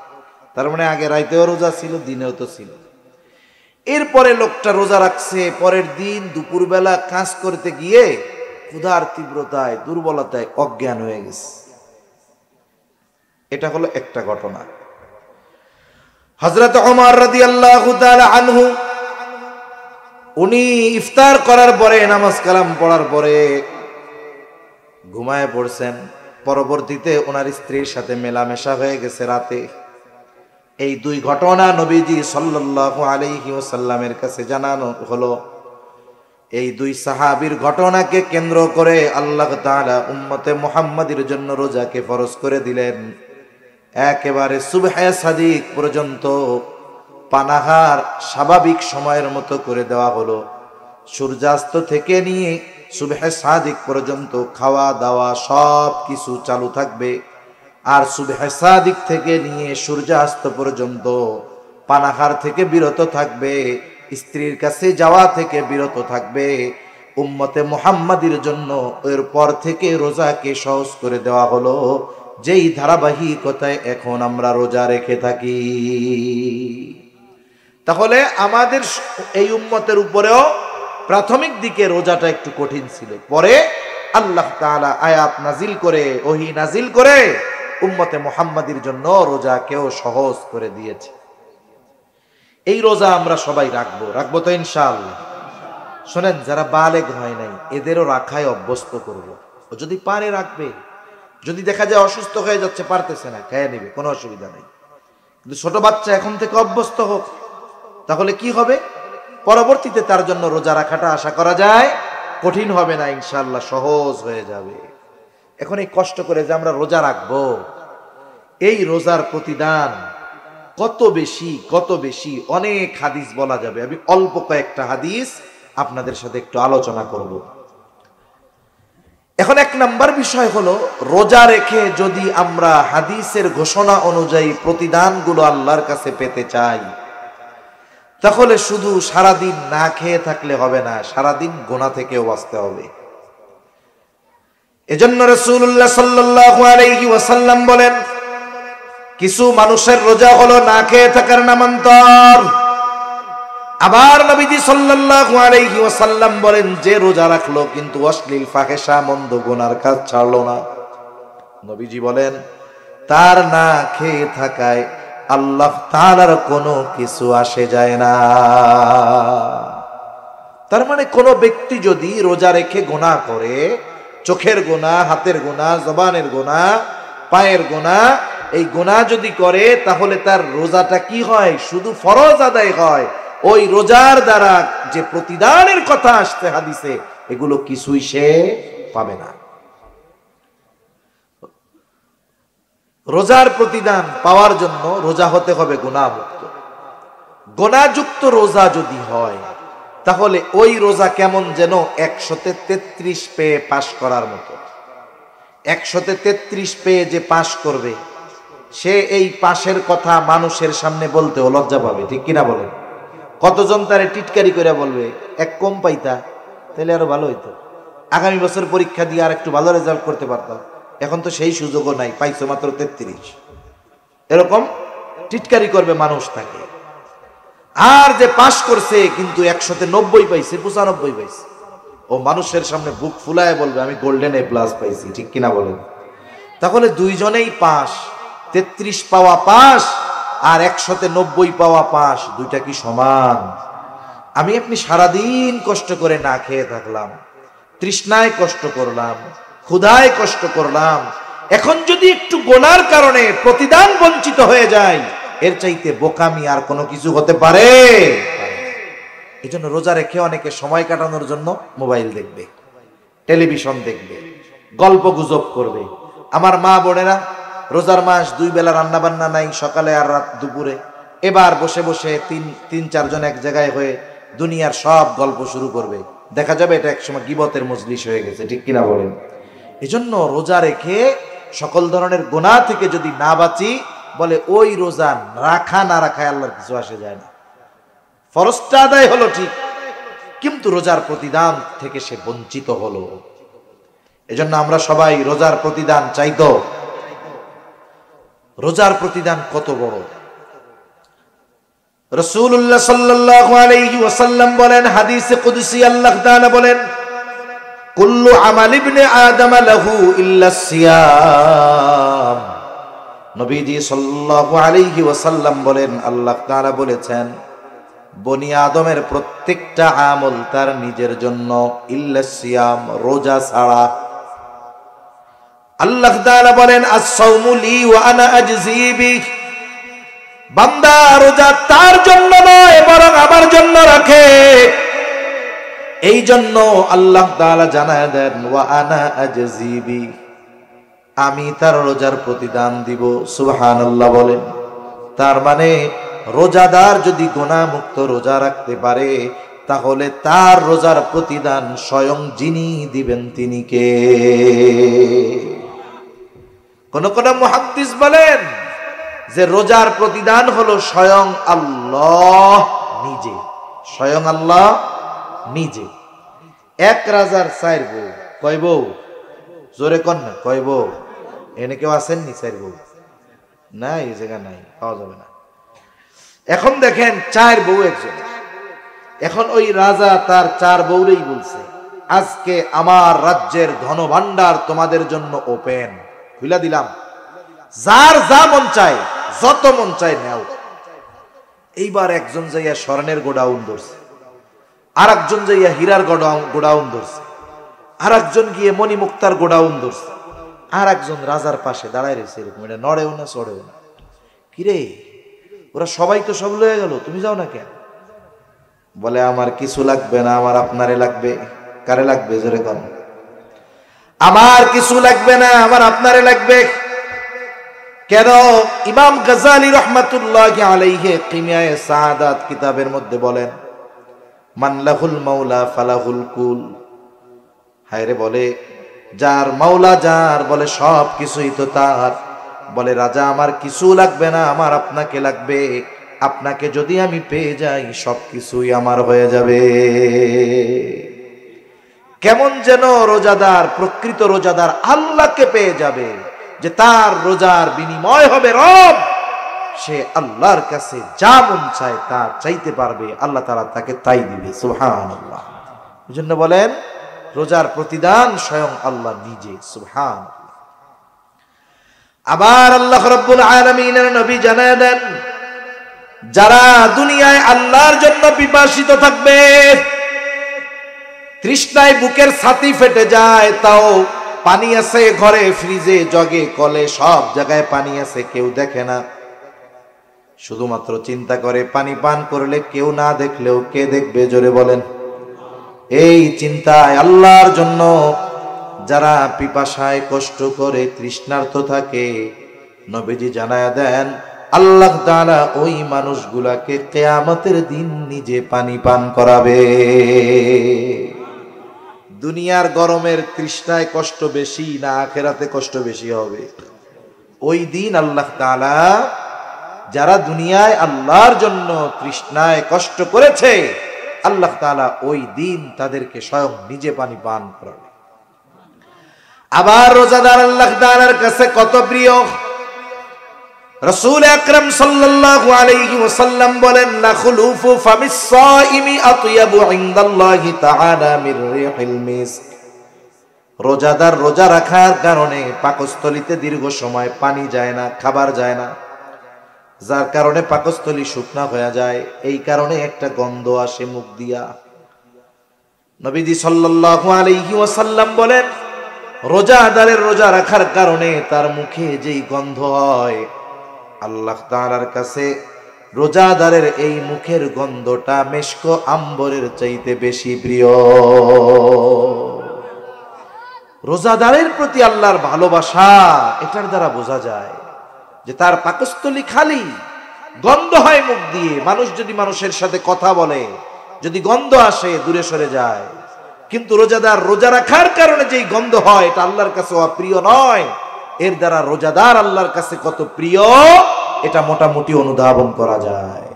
তার মানে আগে রাইতেও রোজা ছিল, দিনেও তো ছিল। এরপরে লোকটা রোজা রাখছে, পরের দিন দুপুরবেলা কাজ করতে গিয়ে ক্ষুধার তীব্রতায়, দুর্বলতায় অজ্ঞান হয়ে গেছে। এটা হলো একটা ঘটনা। হযরত ওমর রাদিয়াল্লাহু তাআলা আনহু, উনি ইফতার করার পরে, নামাজ কালাম পড়ার পরে ঘুমায় পড়ছেন। পরবর্তীতে ওনার স্ত্রীর সাথে মেলামেশা হয়ে গেছে রাতে। এই 2 ঘটনা নবীজি সাল্লাল্লাহু আলাইহি ওয়াসাল্লামের কাছে জানানো হলো। এই 2 সাহাবীর ঘটনাকে কেন্দ্র করে আল্লাহ তাআলা উম্মতে মুহাম্মাদের জন্য রোজাকে ফরজ করে দিলেন। একেবারে সুবহে সাদিক পর্যন্ত পানাহার স্বাভাবিক সময়ের মতো করে দেওয়া হলো। সূর্যাস্ত থেকে নিয়ে সুবহে সাদিক পর্যন্ত খাওয়া দাওয়া সব কিছু চালু থাকবে। আর সুবহে সাদিক থেকে নিয়ে সূর্যাস্ত পর্যন্ত পানাহার থেকে বিরত থাকবে, স্ত্রীর কাছে যাওয়া থেকে বিরত থাকবে। উম্মতে মুহাম্মাদির জন্য এরপর থেকে রোজাকে সহজ করে দেওয়া হলো, যেই ধারাবাহিকতায় এখন আমরা রোজা রেখে থাকি। তাহলে আমাদের এই উম্মতের উপরেও প্রাথমিক দিকে রোজাটা একটু কঠিন ছিল, পরে আল্লাহ তাআলা আয়াত নাজিল করে, ওহী নাজিল করে উম্মতে মুহাম্মাদির জন্য রোজাকেও সহজ করে দিয়েছে। এই রোজা আমরা সবাই রাখবো তো ইনশাআল্লাহ। শোনেন, যারা বালেগ হয় নাই এদেরও রাখায় অভ্যস্ত করব। যদি পারে রাখবে, যদি দেখা যায় অসুস্থ হয়ে যাচ্ছে, পারতেছে না, খেয়ে নেবে, কোনো অসুবিধা নেই। কিন্তু ছোট বাচ্চা এখন থেকে অভ্যস্ত হোক, তাহলে কি হবে? পরবর্তীতে তার জন্য রোজা রাখাটা আশা করা যায় কঠিন হবে না, ইনশাআল্লাহ সহজ হয়ে যাবে। এখন এই কষ্ট করে যে আমরা রোজা রাখবো, এই রোজার প্রতিদান কত বেশি, অনেক হাদিস বলা যাবে। আমি অল্প কয়েকটা হাদিস আপনাদের সাথে একটু আলোচনা করব। এখন এক নাম্বার বিষয় হলো, রোজা রেখে যদি আমরা হাদিসের ঘোষণা অনুযায়ী প্রতিদানগুলো আল্লাহর কাছে পেতে চাই, তাহলে শুধু সারাদিন না খেয়ে থাকলে হবে না, সারাদিন গুনাহ থেকেও বাঁচতে হবে। এজন্য রাসূলুল্লাহ সাল্লাল্লাহু আলাইহি ওয়াসাল্লাম বলেন, কিছু মানুষের রোজা হলো না খেয়ে থাকার নামান্তর। আবার নবীজি সাল্লাল্লাহু আলাইহি ওয়াসাল্লাম বলেন, যে রোজা রাখলো কিন্তু অশ্লীল ফাহেশা মন্দ গুনার কাজ ছাড়লো না, নবীজি বলেন তার না খেয়ে থাকায় আল্লাহ তাআলার কোনো কিছু আসে যায় না। তার মানে কোন ব্যক্তি যদি রোজা রেখে গুনাহ করে, চোখের গুনাহ, হাতের গুনাহ, জবানের গুনাহ, পায়ের গুনাহ, এই গুনাহ যদি করে তাহলে তার রোজাটা কি হয়? শুধু ফরজ আদায় হয়। ওই রোজার দ্বারা যে প্রতিদানের কথা আসছে হাদিসে, এগুলো কিছুই সে পাবে না। রোজার প্রতিদান পাওয়ার জন্য রোজা হতে হবে গুনাহমুক্ত। গুনাহযুক্ত রোজা যদি হয় তাহলে ওই রোজা কেমন যেন 133 পেয়ে পাশ করার মতো। 133 পেয়ে যে পাশ করবে, সে এই পাশের কথা মানুষের সামনে বলতেও লজ্জা পাবে, ঠিক কিনা বলেন? কতজন তারে টিটকারি করে বলবে, এক কম পাইতা তাহলে আরো ভালো হইতো, আগামী বছর পরীক্ষা দিয়ে আর একটু ভালো রেজাল্ট করতে পারতাম, এখন তো সেই সুযোগও নাই, পাইছো মাত্র 33। এরকম টিটকারি করবে মানুষ তাকে। আর যে পাশ করছে কিন্তু 190 পাইছে, 95 পাইছে, ও মানুষের সামনে বুক ফুলায় বলবে আমি গোল্ডেন A+ পাইছি, ঠিক কিনা বলেন? তাহলে দুইজনেই পাস, 33 পাওয়া পাস আর 190 পাওয়া পাস, দুইটা কি সমান? আমি আপনি সারাদিন কষ্ট করে না খেয়ে থাকলাম, তৃষ্ণায় কষ্ট করলাম, ক্ষুধায় কষ্ট করলাম, এখন যদি একটু গোনার কারণে প্রতিদান বঞ্চিত হয়ে যায়, এর চাইতে বোকামি আর কোনো কিছু হতে পারে? এই জন্য রোজা রেখে অনেকে সময় কাটানোর জন্য মোবাইল দেখবে, টেলিভিশন দেখবে, গল্প গুজব করবে। আমার মা বোনেরা রোজার মাস 2 বেলা রান্না বান্না নাই, সকালে আর রাত দুপুরে, এবার বসে বসে তিন চারজন এক জায়গায় হয়ে দুনিয়ার সব গল্প শুরু করবে, দেখা যাবে এটা একসময় গীবতের মজলিস হয়ে গেছে, ঠিক কিনা বলেন? এজন্য রোজা রেখে সকল ধরনের গুনাহ থেকে যদি না বাঁচি, বলে ওই রোজা রাখা না রাখায় আল্লাহর কিছু আসে যায় না, ফরজটা আদায় হলো ঠিক, কিন্তু রোজার প্রতিদান থেকে সে বঞ্চিত হলো। এজন্য আমরা সবাই রোজার প্রতিদান চাইতো। রোজার প্রতিদান কত বড়! রাসূলুল্লাহ সাল্লাল্লাহু আলাইহি ওয়াসাল্লাম বলেন, হাদিসে কুদসি আল্লাহ তাআলা বলেন, কুল্লু আমাল ইবনে আদম লাহু ইল্লা সিয়াম। নবীজি সাল্লাল্লাহু আলাইহি ওয়াসাল্লাম বলেন, আল্লাহ তাআলা বলেছেন বনি আদমের প্রত্যেকটা আমল তার নিজের জন্য, ইল্লা সিয়াম, রোজা ছাড়া। আল্লাহ তাআলা বলেন, আস-সাওমু লি ওয়া আনা আজজি বিহি। বান্দা রোজা তার জন্য নয়, বরং আমার জন্য রাখে। এই জন্য আল্লাহ তাআলা জানায় দেন, ওয়া আনা আজজি বিহি, আমি তার রোজার প্রতিদান দিব। সুবহানাল্লাহ বলেন। তার মানে রোজাদার যদি গুনাহ মুক্ত রোজা রাখতে পারে, তাহলে তার রোজার প্রতিদান স্বয়ং যিনি দিবেন তিনি কে? কোন কোন মুহাদ্দিস বলেন যে রোজার প্রতিদান হলো স্বয়ং আল্লাহ নিজে, স্বয়ং আল্লাহ নিজে। এক রাজার 4 বউ, কয় বউ? জোরে কন না, কয় বউ? এনে কেউ আসেননি 4 বউ? না, এই জায়গা নাই, পাওয়া যাবে না। এখন দেখেন 4 বউ একজন। এখন ওই রাজা তার 4 বউরেই বলছে, আজকে আমার রাজ্যের ধন ভান্ডার তোমাদের জন্য ওপেন, খুলে দিলাম, যার যা মন চায়, যত মন চায় নাও। এইবার একজন যাইয়া স্বর্ণের গোডাউন ধরছে, আর একজন যাইয়া হীরার গোডাউন ধরছে, আর একজন গিয়ে মণিমুক্তার গোডাউন ধরছে, আর একজন রাজার পাশে দাঁড়ায় রয়েছে, এরকম, এটা নড়েও না চড়েও না। কিরে, ওরা সবাই তো সব লয়ে গেল, তুমি যাও না কেন? বলে, আমার কিছু লাগবে না, আমার আপনারে লাগবে। কারে লাগবে? জোরে কন। আমার কিছু লাগবে না, আমার আপনারে লাগবে। কেন? ইমাম গাজ্জালী রাহমাতুল্লাহি আলাইহি কিমিয়ায়ে সাআদাত কিতাবের মধ্যে বলেন, মান লাহুল মাওলা ফালাহুল কুল। হায়রে বলে, যার মাওলা যার, বলে সব কিছুই তো তার। বলে রাজা আমার কিছু লাগবে না, আমার আপনাকে লাগবে। আপনাকে যদি আমি পেয়ে যাই সব কিছুই আমার হয়ে যাবে। কেমন যেন রোজাদার, প্রকৃত রোজাদার আল্লাহকে পেয়ে যাবে, যে তার রোজার বিনিময় হবে রব। সে আল্লাহর কাছে যা মন চায় তা চাইতে পারবে, আল্লাহ তাআলা তাকে তাই দিবে। সুবহানাল্লাহ। এই জন্য বলেন রোজার প্রতিদান স্বয়ং আল্লাহ নিজে। সুবহানাল্লাহ। আবার আল্লাহ রাব্বুল আলামিনের নবী জানায় দেন, যারা দুনিয়ায় আল্লাহর জন্য পিপাসিত থাকবে, তৃষ্ণায় বুকের ছাতি ফেটে যায়, তাও পানি আছে ঘরে, ফ্রিজে, জগে, কলে, সব জায়গায় পানি আছে, কেউ দেখে না। শুধুমাত্র চিন্তা করে পানি পান করলে কেউ না দেখলেও কে দেখবে? জোরে বলেন। এই চিন্তায় আল্লাহর জন্য যারা পিপাসায় কষ্ট করে তৃষ্ণার্ত থাকে, নবীজি জানায়া দেন আল্লাহ তাআলা ওই মানুষগুলাকে কিয়ামতের দিন নিজে পানি পান করাবে। দুনিয়ার গরমের তৃষ্ণায় কষ্ট বেশি না আখিরাতে কষ্ট বেশি হবে? ওই দিন আল্লাহ তাআলা যারা দুনিয়ায় আল্লাহর জন্য তৃষ্ণায় কষ্ট করেছে, আল্লাহ তাআলা ওই দিন তাদেরকে স্বয়ং নিজে পানি পান করাবে। আবার রোজাদার আল্লাহ তাআলার কাছে কত প্রিয়। রাসূল আকরাম সাল্লাল্লাহু আলাইহি ওয়াসাল্লাম বলেন, লা খুলুফু ফামিস সাইমি আতয়াবু ইনদাল্লাহি তাআলা মির রিহিল মিস্ক। রোজাদার রোজা রাখার কারণে পাকস্থলীতে দীর্ঘ সময় পানি যায় না, খাবার যায় না, যার কারণে পাকস্থলী শুকনা হয়ে যায়। এই কারণে একটা গন্ধ আসে মুখ দিয়া। নবীজি সাল্লাল্লাহু আলাইহি ওয়াসাল্লাম বলেন, রোজাদারের রোজা রাখার কারণে তার মুখে যেই গন্ধ হয়, আল্লাহ তাআলার কাছে রোজাদারের এই মুখের গন্ধটা মেশক আম্বরের চাইতে বেশি প্রিয়। রোজাদারের প্রতি আল্লাহর ভালোবাসা এটার দ্বারা বোঝা যায় যে তার পাকস্থলী খালি, গন্ধ হয় মুখ দিয়ে। মানুষ যদি মানুষের সাথে কথা বলে, যদি গন্ধ আসে দূরে সরে যায়। কিন্তু রোজাদার রোজা রাখার কারণে যেই গন্ধ হয়, এটা আল্লাহর কাছে অপ্রিয় নয়। এর দ্বারা রোজাদার আল্লাহর কাছে কত প্রিয় এটা মোটামুটি অনুধাবন করা যায়।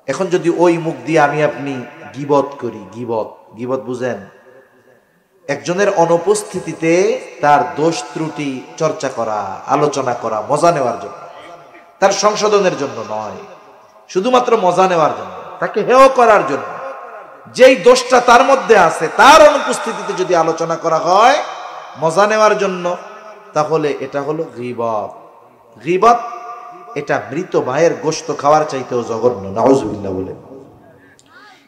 এখন যদি ওই মুখ দিয়ে আমি আপনি গীবত করি, গীবত বুঝেন? একজনের অনুপস্থিতিতে তার দোষ ত্রুটি চর্চা করা, আলোচনা করা, মজা নেওয়ার জন্য, তার সংশোধনের জন্য নয়, শুধুমাত্র মজা নেওয়ার জন্য, তাকে হেয় করার জন্য। যেই দোষটা তার মধ্যে আছে তার অনুপস্থিতিতে যদি আলোচনা করা হয় মজা নেওয়ার জন্য, তাহলে এটা হলো গীবত। গীবত এটা মৃত ভাইয়ের গোশত খাওয়ার চাইতেও জঘন্য। নাউজুবিল্লাহ বলে।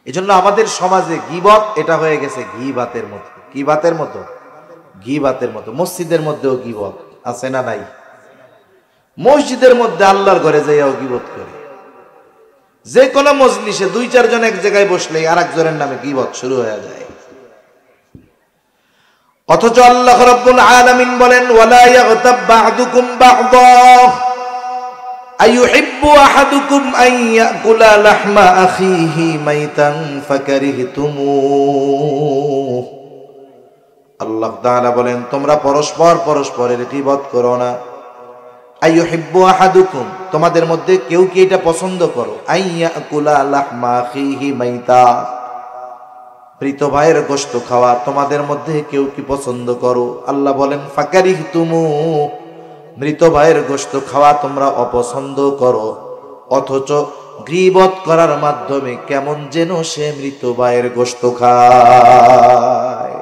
এজন্য আমাদের সমাজে গীবত এটা হয়ে গেছে ঘি ভাতের মতো। কি ভাতের মতো? ঘি ভাতের মতো। মসজিদের মধ্যেও গীবত আছে না নাই? মসজিদের মধ্যে আল্লাহর ঘরে যাইয়াও গীবত করে। যে কোনো মজলিসে দুই চারজন এক জায়গায় বসলে আর একজনের নামে গীবত শুরু হয়ে যায়। অথচ আল্লাহ রাব্বুল আলামিন বলেন, ওয়ালা ইয়াগতাব বা'দুকুম বা'দা আইয়ুহিব্বু আহাদুকুম আন ইয়াকুলা লাহমা আখিহি মাইতান ফাকারিহতুমুহ। আল্লাহ তাআলা বলেন, তোমরা পরস্পরের গীবত করো না। আইয়ুহিব্বু আহাদুকুম, তোমাদের মধ্যে কেউ কি এটা পছন্দ করো? আন ইয়াকুলা লাহমা আখিহি মাইতা, মৃত ভাইয়ের গোশত খাওয়া তোমাদের মধ্যে কেউ কি পছন্দ করো? আল্লাহ বলেন, ফাকারিহতুমুহ, মৃত ভাইয়ের গোশত খাওয়া তোমরা অপছন্দ করো। অথচ গীবত করার মাধ্যমে কেমন যেন সে মৃত ভাইয়ের গোশত খায়।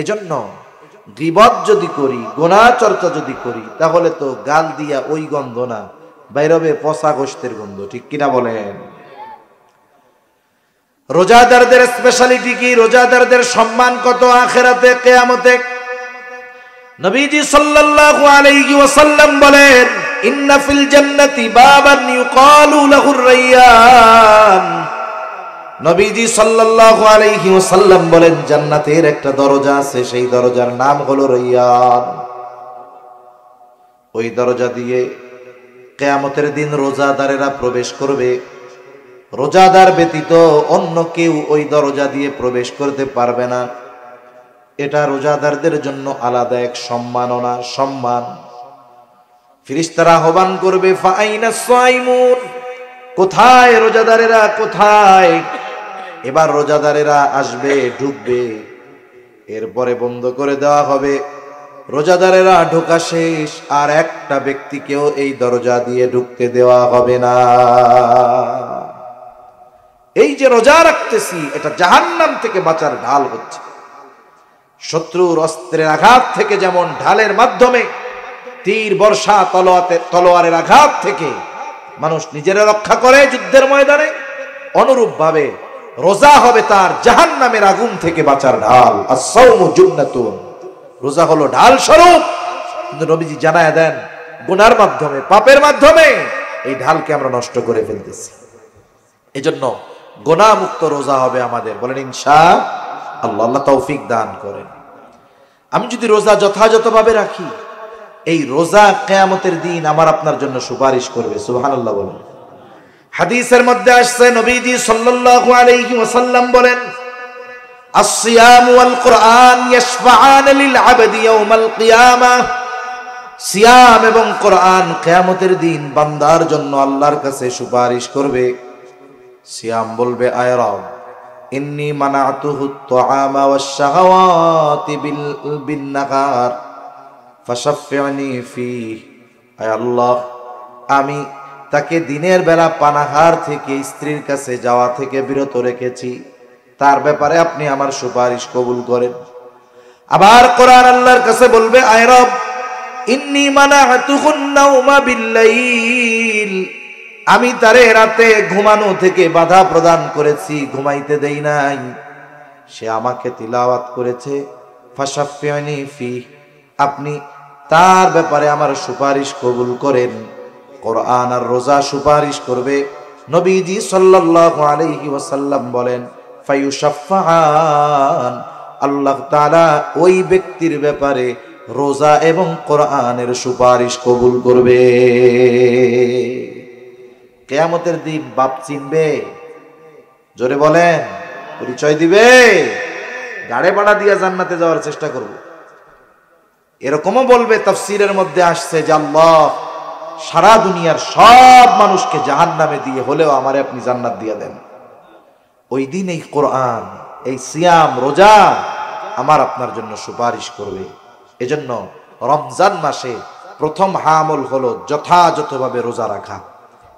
এজন্য গীবত যদি করি, গুনাহ চর্চা যদি করি, তাহলে তো গাল দিয়া ওই গন্ধ না, বাইরবে পচা গোশতের গন্ধ। ঠিক কিনা বলেন? রোজাদারদের স্পেশালিটি কি? রোজাদারদের সম্মান কত আখিরাতে, কিয়ামতে? নবীজি সাল্লাল্লাহু আলাইহি ওয়াসাল্লাম বলেন, ইন্না ফিল জান্নাতি বাবান ইউকালু লাহুর রায়্যান। নবীজি সাল্লাল্লাহু আলাইহি ওয়াসাল্লাম বলেন, জান্নাতের একটা দরজা আছে, সেই দরজার নাম হলো রায়্যান। ওই দরজা দিয়ে কিয়ামতের দিন রোজাদারেরা প্রবেশ করবে। রোজাদার ব্যতীত অন্য কেউ ওই দরজা দিয়ে প্রবেশ করতে পারবে না। এটা রোজাদারদের জন্য আলাদা এক সম্মাননা, সম্মান। ফেরেশতারা আহ্বান করবে, ফাআইনা সাইমুন, কোথায় রোজাদারেরা, কোথায়? এবার রোজাদারেরা আসবে, ঢুকবে, এরপরে বন্ধ করে দেওয়া হবে। রোজাদারেরা ঢোকা শেষ, আর একটা ব্যক্তিকেও এই দরজা দিয়ে ঢুকতে দেওয়া হবে না। এই যে রোজা রাখতেছি, এটা জাহান্নাম থেকে বাঁচার ঢাল হচ্ছে। শত্রুর অস্ত্রের আঘাত থেকে যেমন ঢালের মাধ্যমে, তীর বর্ষা তলোয়ারের আঘাত থেকে মানুষ নিজেরা রক্ষা করে যুদ্ধের ময়দানে, অনুরূপ ভাবে রোজা হবে তার জাহান্নামের আগুন থেকে বাঁচার ঢাল। as-sawmu junnatun, রোজা হলো ঢাল স্বরূপ। কিন্তু নবীজি জানায় দেন, গুনার মাধ্যমে, পাপের মাধ্যমে এই ঢালকে আমরা নষ্ট করে ফেলতেছি। এজন্য গুনাহমুক্ত রোজা হবে আমাদের, বলেন ইনশাআল্লাহ। আল্লাহ তৌফিক দান করেন। আমি যদি রোজা যথাযথভাবে রাখি, এই রোজা কিয়ামতের দিন আমার আপনার জন্য সুপারিশ করবে। সুবহানাল্লাহ বলেন। হাদিসের মধ্যে আসছে, নবীজি সাল্লাল্লাহু আলাইহি ওয়াসাল্লাম বলেন, আস-সিয়াম ওয়াল কুরআন ইয়াশফাআন লিল আবদি ইয়াওমাল কিয়ামাহ। সিয়াম এবং কোরআন কিয়ামতের দিন বান্দার জন্য আল্লাহর কাছে সুপারিশ করবে। সিয়াম বলবে, আয় রব, ইন্নী মানাতুহু আত-তাআমা ওয়াশ-শাহাওয়াতি বিন-নাহার ফাশাফি'নি ফীহি। আয় আল্লাহ, আমি তাকে দিনের বেলা পানাহার থেকে, স্ত্রীর কাছে যাওয়া থেকে বিরত রেখেছি, তার ব্যাপারে আপনি আমার সুপারিশ কবুল করেন। আবার কোরআন আল্লাহর কাছে বলবে, আয় রব, ইন্নী মানাতুহুন নাওমা বিল-লাইল, আমি তারে রাতে ঘুমানো থেকে বাধা প্রদান করেছি, ঘুমাইতে দেই নাই। সে আমাকে তিলাওয়াত করেছে, ফাশাফি'নি ফীহি, আপনি তার ব্যাপারে আমার সুপারিশ কবুল করেন। কোরআন আর রোজা সুপারিশ করবে। নবীজি সাল্লাল্লাহু আলাইহি ওয়াসাল্লাম বলেন, ফায়ুশাফফাআন, আল্লাহ তাআলা ওই ব্যক্তির ব্যাপারে রোজা এবং কোরআনের সুপারিশ কবুল করবে। কিয়ামতের দিন বাপ চিনবে? জোরে বলেন, পরিচয় দিবে? গাড়ে ভাড়া দিয়ে জান্নাতে যাওয়ার চেষ্টা করব। এরকমও বলবে, তাফসীরের মধ্যে আসছে যে আল্লাহ সারা দুনিয়ার সব মানুষকে জাহান্নামে দিয়ে হলেও আমারে আপনি জান্নাত দিয়ে দেন। ওই দিন এই কোরআন, এই সিয়াম, রোজা আমার আপনার জন্য সুপারিশ করবে। এজন্য রমজান মাসে প্রথম আমল হলো যথাযথভাবে রোজা রাখা।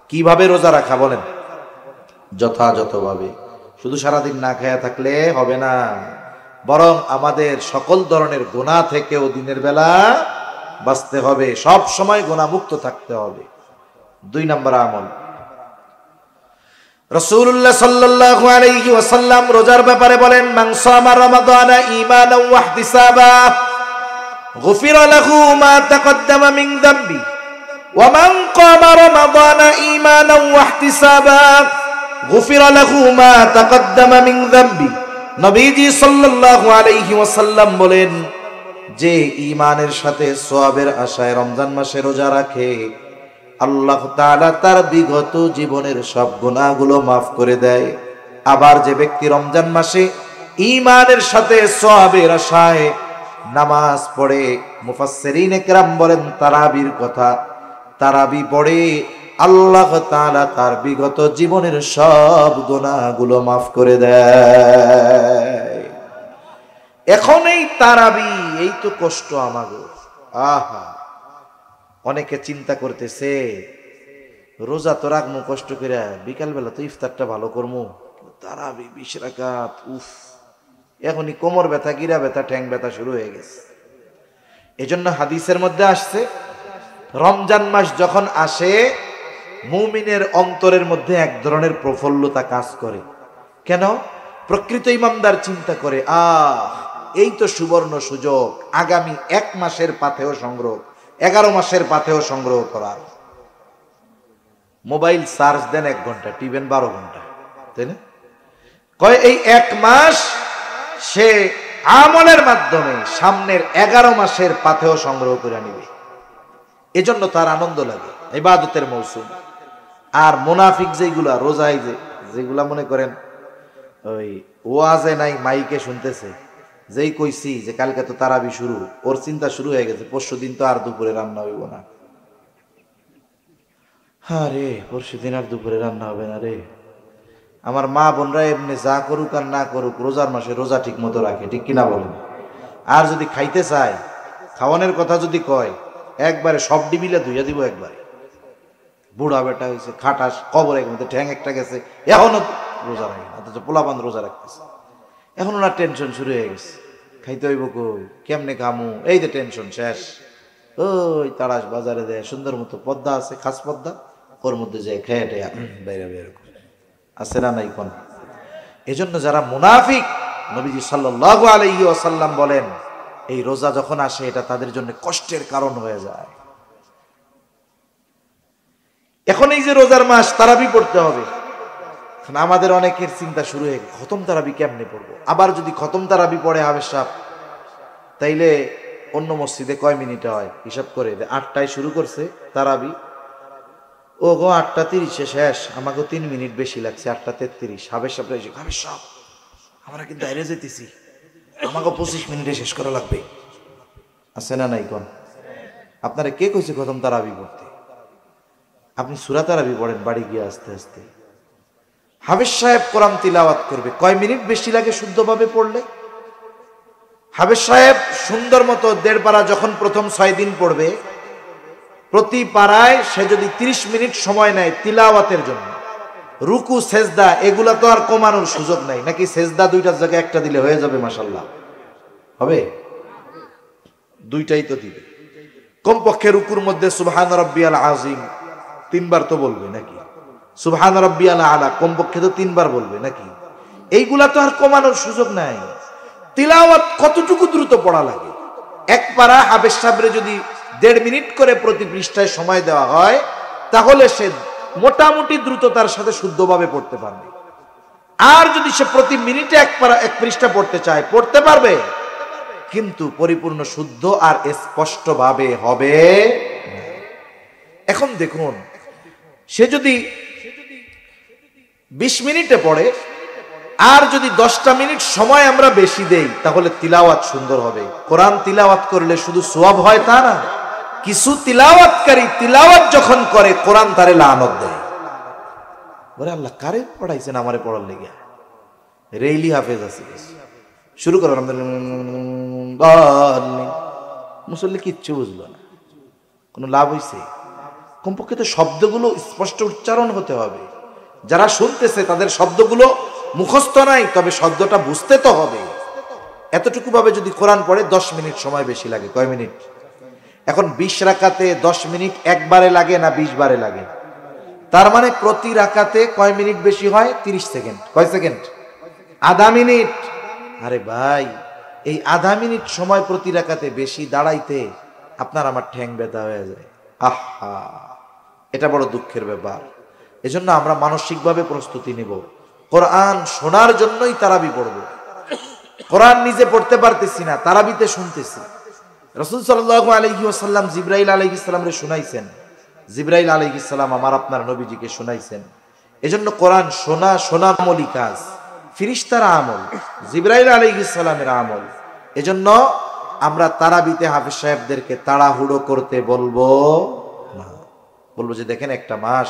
কিভাবে রোজা রাখা বলেন? যথাযথভাবে। শুধু সারাদিন না খায়া থাকলে হবে না, বরং আমাদের সকল ধরনের গুনাহ থেকেও দিনের বেলা বাঁচতে হবে, সব সময় গুনাহমুক্ত থাকতে হবে। 2 নম্বর আমল, রাসূলুল্লাহ সাল্লাল্লাহু আলাইহি ওয়াসাল্লাম রোজার ব্যাপারে বলেন, মান সামা রমাদানা ঈমানান ওয়া ইহতিসাবা গুফিরা লাহু মা তাকদ্দামা মিন যামবি ওয়া মান কামা রমাদানা ঈমানান ওয়া ইহতিসাবা গুফিরা লাহু মা তাকদ্দামা মিন যামবি। নবীজি সাল্লাল্লাহু আলাইহি ওয়াসাল্লাম বলেন, যে ঈমানের সাথে সওয়াবের আশায় রমজান মাসে রোজা রাখে, আল্লাহ তাআলা তার বিগত জীবনের সব গুনাহগুলো মাফ করে দেয়। আবার যে ব্যক্তি রমজান মাসে ঈমানের সাথে সওয়াবের আশায় নামাজ পড়ে, মুফাসসিরিনে কেরাম বলেন তারাবির কথা, তারাবি পড়ে, আল্লাহ তাআলা তার বিগত জীবনের সব গুনাহগুলো মাফ করে দেয়। এখন এই তারাবি, এই তো কষ্ট আমাগো। আহা, অনেকে চিন্তা করতেছে রোজা তো রাখবো কষ্ট করে, বিকালবেলা তো ইফতারটা ভালো করবো, তারাবি 20 রাকাত, উফ, এখনই কোমর ব্যথা, গিরা ব্যথা, ঠ্যাং ব্যথা শুরু হয়ে গেছে। এজন্য হাদিসের মধ্যে আসছে, রমজান মাস যখন আসে মুমিনের অন্তরের মধ্যে এক ধরনের প্রফুল্লতা কাজ করে। কেন? প্রকৃত ইমানদার চিন্তা করে, এই তো সুবর্ণ সুযোগ, আগামী 1 মাসের পাথেয় সংগ্রহ, 11 মাসের পাথেয় সংগ্রহ করার। মোবাইল চার্জ দেন 1 ঘন্টা, টিভেন 12 ঘন্টা, তাই না? কয় এই 1 মাস সে আমলের মাধ্যমে সামনের 11 মাসের পাথেয় সংগ্রহ করে নিবে। এজন্য তার আনন্দ লাগে, ইবাদতের মৌসুম। আর মুনাফিক যেগুলা রোজায় যেগুলা মনে করেন ওই ওয়াজে নাই, মাইকে শুনতেছে, যেই কইছি যে কালকে তো তারাবি শুরু, ওর চিন্তা শুরু হয়ে গেছে পরশু দিন তো আর দুপুরে রান্না হইব না। হ্যাঁ রে, পরশু দিন আর দুপুরে রান্না হবে না রে। আমার মা বোনরা এমনি যা করুক আর না করুক রোজার মাসে রোজা ঠিক মতো রাখে, ঠিক কিনা বলেন? আর যদি খাইতে চায়, খাওয়ানোর কথা যদি কয়, একবারে সব ডিমিলে ধুইয়া দিব একবারে। বুড়া বেটা হয়েছে, খাটাস, কবরের মধ্যে ঠ্যাং একটা গেছে, এখনো রোজা রাখে না, অথচ পোলাপান রোজা রাখতেছে। এখন ওনার টেনশন শুরু হয়ে গেছে, খাইতে হইব কই, কেমনে খামু, এই যে টেনশন শেষ। ওই তারাস বাজারে দেয় সুন্দর মতো পদ্মা আছে, খাস পদ্মা, ওর মধ্যে যায় খেয়ে টেয়া বাইরে বের করে আছে না নাই কোন। এজন্য যারা মুনাফিক, নবীজি সাল্লাল্লাহু আলাইহি ওয়াসাল্লাম বলেন এই রোজা যখন আসে এটা তাদের জন্য কষ্টের কারণ হয়ে যায়। এখন এই যে রোজার মাস, তারাবি পড়তে হবে, আমাদের অনেকের চিন্তা শুরু হয়ে গেছে খতম তারাবি কেমনে পড়বো। আবার যদি খতম তারাবি পড়ে হাফেজ সাহেব, তাইলে অন্য মসজিদে কয় মিনিটে হয় হিসাব করে, 8টায় শুরু করছে তারাবি, ও গো 8:30 শেষ, আমাকে 3 মিনিট বেশি লাগছে, 8:33। হাফেজ সাহেব এসে, হাফেজ সাহেব আমরা কিন্তু বাইরে যেতেছি, আমাকে 25 মিনিটে শেষ করা লাগবে। আছে না নাই কোন? আপনারা কে কইছে খতম তারাবি পড়তে? আপনি সূরা তারাবি পড়েন বাড়ি গিয়ে আস্তে আস্তে। হাফেজ সাহেব কোরআন তিলাওয়াত করবে, কয় মিনিট বেশি লাগে শুদ্ধভাবে পড়লে? হাফেজ সাহেব সুন্দর মতো 1.5 পারা যখন প্রথম 6 দিন পড়বে, প্রতি পারায় সে যদি 30 মিনিট সময় নেয় তিলাওয়াতের জন্য, রুকু সেজদা এগুলা তো আর কমানোর সুযোগ নাই, নাকি সেজদা 2টার জায়গায় একটা দিলে হয়ে যাবে? মাশাআল্লাহ হবে, 2টাই তো দিবে। কমপক্ষে রুকুর মধ্যে সুবহান রাব্বিয়াল আযীম 3 বার তো বলবে নাকি, সুবহান রাব্বিয়াল আলা কমপক্ষে তো 3 বার বলবে নাকি। এইগুলা তো আর কমানোর সুযোগ নাই। তিলাওয়াত কতটুকু দ্রুত পড়া লাগে? 1 পারা হাফেজ সাহেবরে যদি 1.5 মিনিট করে প্রতি পৃষ্ঠায় সময় দেওয়া হয়, তাহলে সে মোটামুটি দ্রুততার সাথে শুদ্ধভাবে পড়তে পারবে। আর যদি সে প্রতি মিনিটে 1 পৃষ্ঠা পড়তে চায়, পড়তে পারবে, কিন্তু পরিপূর্ণ শুদ্ধ আর স্পষ্টভাবে হবে। এখন দেখুন, সে যদি 20 মিনিটে পড়ে, আর যদি 10টা মিনিট সময় আমরা বেশি দেই, তাহলে তিলাওয়াত সুন্দর হবে। কোরআন তিলাওয়াত করলে শুধু সওয়াব হয় তা না, কিছু তিলাওয়াতকারী তিলাওয়াত যখন করে কোরআন তারে লানত দেয়। বলে আল্লাহ কারে পড়াইছেন আমারে পড়ার লেগে? রেইলি হাফেজ আছে, শুরু করো মুসল্লি কিচ্ছু বুঝলো না, কোনো লাভ হইছে? কমপক্ষে তো শব্দগুলো স্পষ্ট উচ্চারণ হতে হবে। যারা শুনতেছে তাদের শব্দগুলো মুখস্থ নাই, তবে শব্দটা বুঝতে তো হবে। এতটুকু ভাবে যদি কোরআন পড়ে 10 মিনিট সময় বেশি লাগে। কয় মিনিট? এখন 20 রাকাতে 10 মিনিট একবারে লাগে না 20 বারে লাগে? তার মানে প্রতি রাকাতে কয় মিনিট বেশি হয়? 30 সেকেন্ড। কয় সেকেন্ড? আধা মিনিট। আরে ভাই, এই আধা মিনিট সময় প্রতি রাকাতে বেশি দাঁড়াইতে আপনার আমার ঠ্যাং ব্যথা হয়ে যায়। আহা, এটা বড় দুঃখের ব্যাপার। এজন্য আমরা মানসিকভাবে প্রস্তুতি নিব, কোরআন শোনার জন্যই তারাবি পড়ব। কোরআন নিজে পড়তে পারতেছি না, তারাবিতে শুনতেছি। রাসূল সাল্লাল্লাহু আলাইহি ওয়াসাল্লাম জিবরাইল আলাইহিস সালামরে শুনাইছেন, জিবরাইল আলাইহিস সালাম আমার আপনার নবীজিকে শুনাইছেন। এজন্য কোরআন শোনা আমলি কাজ, ফেরেশতার আমল, জিবরাইল আলাইহিস সালামের আমল। এজন্য আমরা তারাবিতে হাফেজ সাহেবদেরকে তাড়াহুড়ো করতে বলবো না। বলবো যে দেখেন, একটা মাস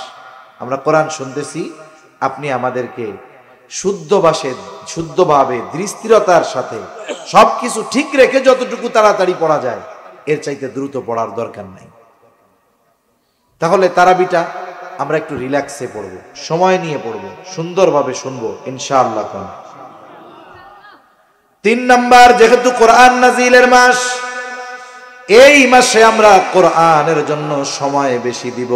আমরা কোরআন শুনতেছি, আপনি আমাদেরকে শুদ্ধভাবে দৃষ্টিরতার সাথে সবকিছু ঠিক রেখে যতটুকু তাড়াতাড়ি পড়া যায় এর চাইতে দ্রুত পড়ার দরকার নাই। তাহলে তারাবিটা আমরা একটু রিল্যাক্সে পড়ব, সময় নিয়ে পড়ব, সুন্দরভাবে শুনবো ইনশাআল্লাহ। 3 নাম্বার, যেহেতু কোরআন নাজিলের মাস, এই মাসে আমরা কোরআনের জন্য সময় বেশি দিব।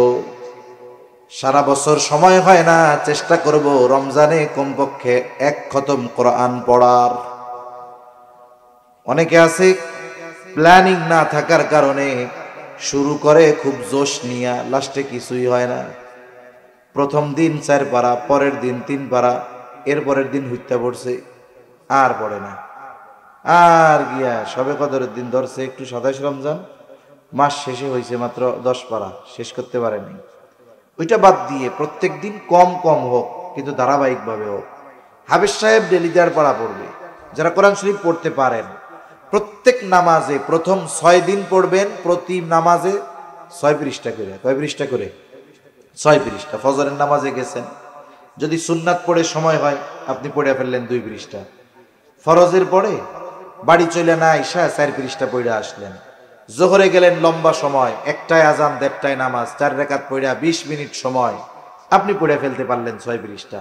সারা বছর সময় হয় না, চেষ্টা করব রমজানে কমপক্ষে 1 খতম কোরআন পড়ার। অনেকে আছে প্ল্যানিং না থাকার কারণে শুরু করে খুব জোশ নিয়া, লাস্টে কিছুই হয় না। প্রথম দিন 4 পারা, পরের দিন 3 পারা, এর পরের দিন হুইত্যা পড়ছে, আর পড়ে না। আর গিয়া সবে কদরের দিন ধরছে, একটু 27 রমজান, মাস শেষে হয়েছে মাত্র 10 পারা, শেষ করতে পারেনি। ওইটা বাদ দিয়ে প্রত্যেক দিন কম কম হোক, কিন্তু ধারাবাহিকভাবে হোক। হাফেজ সাহেব ডেলি 1.5 পারা পড়বে, যারা কোরআন শরীফ পড়তে পারেন প্রত্যেক নামাজে প্রথম 6 দিন পড়বেন, প্রতি নামাজে 6 পৃষ্ঠা করে। কয় পৃষ্ঠা করে? 6 পৃষ্ঠা। ফজরের নামাজে গেছেন, যদি সুন্নাত পড়ে সময় হয় আপনি পড়ে ফেললেন 2 পৃষ্ঠা। ফরজের পরে বাড়ি চলে না আইসা 4 পৃষ্ঠা পড়ে আসলেন। জোহরে গেলেন, লম্বা সময়, একটায় আজান 1:30টায় নামাজ, 4 রাকাত পড়া 20 মিনিট সময়, আপনি পড়ে ফেলতে পারলেন 6 পৃষ্ঠা।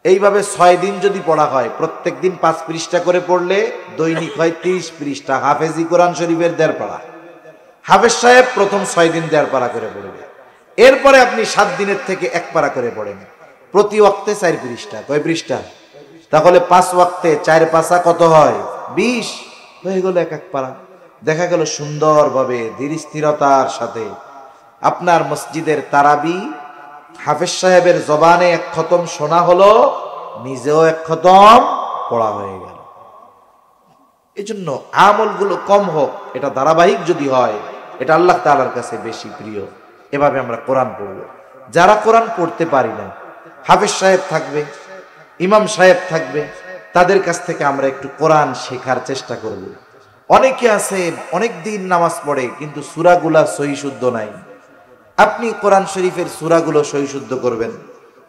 এইভাবে 6 দিন যদি পড়া হয়, প্রত্যেক দিন 5 পৃষ্ঠা করে পড়লে দৈনিক হয় 30 পৃষ্ঠা। হাফেজি কোরআন শরীফের 1.5 পারা। হাফেজ সাহেব প্রথম 6 দিন 1.5 পারা করে পড়বে, এরপরে আপনি 7 দিনের থেকে 1 পারা করে পড়েন। প্রতি ওয়াক্তে 4 পৃষ্ঠা। কয় পৃষ্ঠা? তাহলে 5 ওয়াক্তে 4 পাশা কত হয়? 20 হয়ে গেল 1 পারা। দেখা গেল সুন্দরভাবে ধীর স্থিরতার সাথে আপনার মসজিদের তারাবি হাফেজ সাহেবের জবানে 1 খতম শোনা হলো, নিজেও 1 খতম পড়া হয়ে গেল। এজন্য আমলগুলো কম হোক, এটা ধারাবাহিক যদি হয়, এটা আল্লাহ তাআলার কাছে বেশি প্রিয়। এভাবে আমরা কোরআন পড়ব। যারা কোরআন পড়তে পারি না, হাফেজ সাহেব থাকবে, ইমাম সাহেব থাকবে, তাদের কাছ থেকে আমরা একটু কোরআন শেখার চেষ্টা করব। অনেকে আছে অনেক দিন নামাজ পড়ে কিন্তু সূরাগুলা সহি শুদ্ধ নাই। আপনি কোরআন শরীফের সূরাগুলো সহি শুদ্ধ করবেন,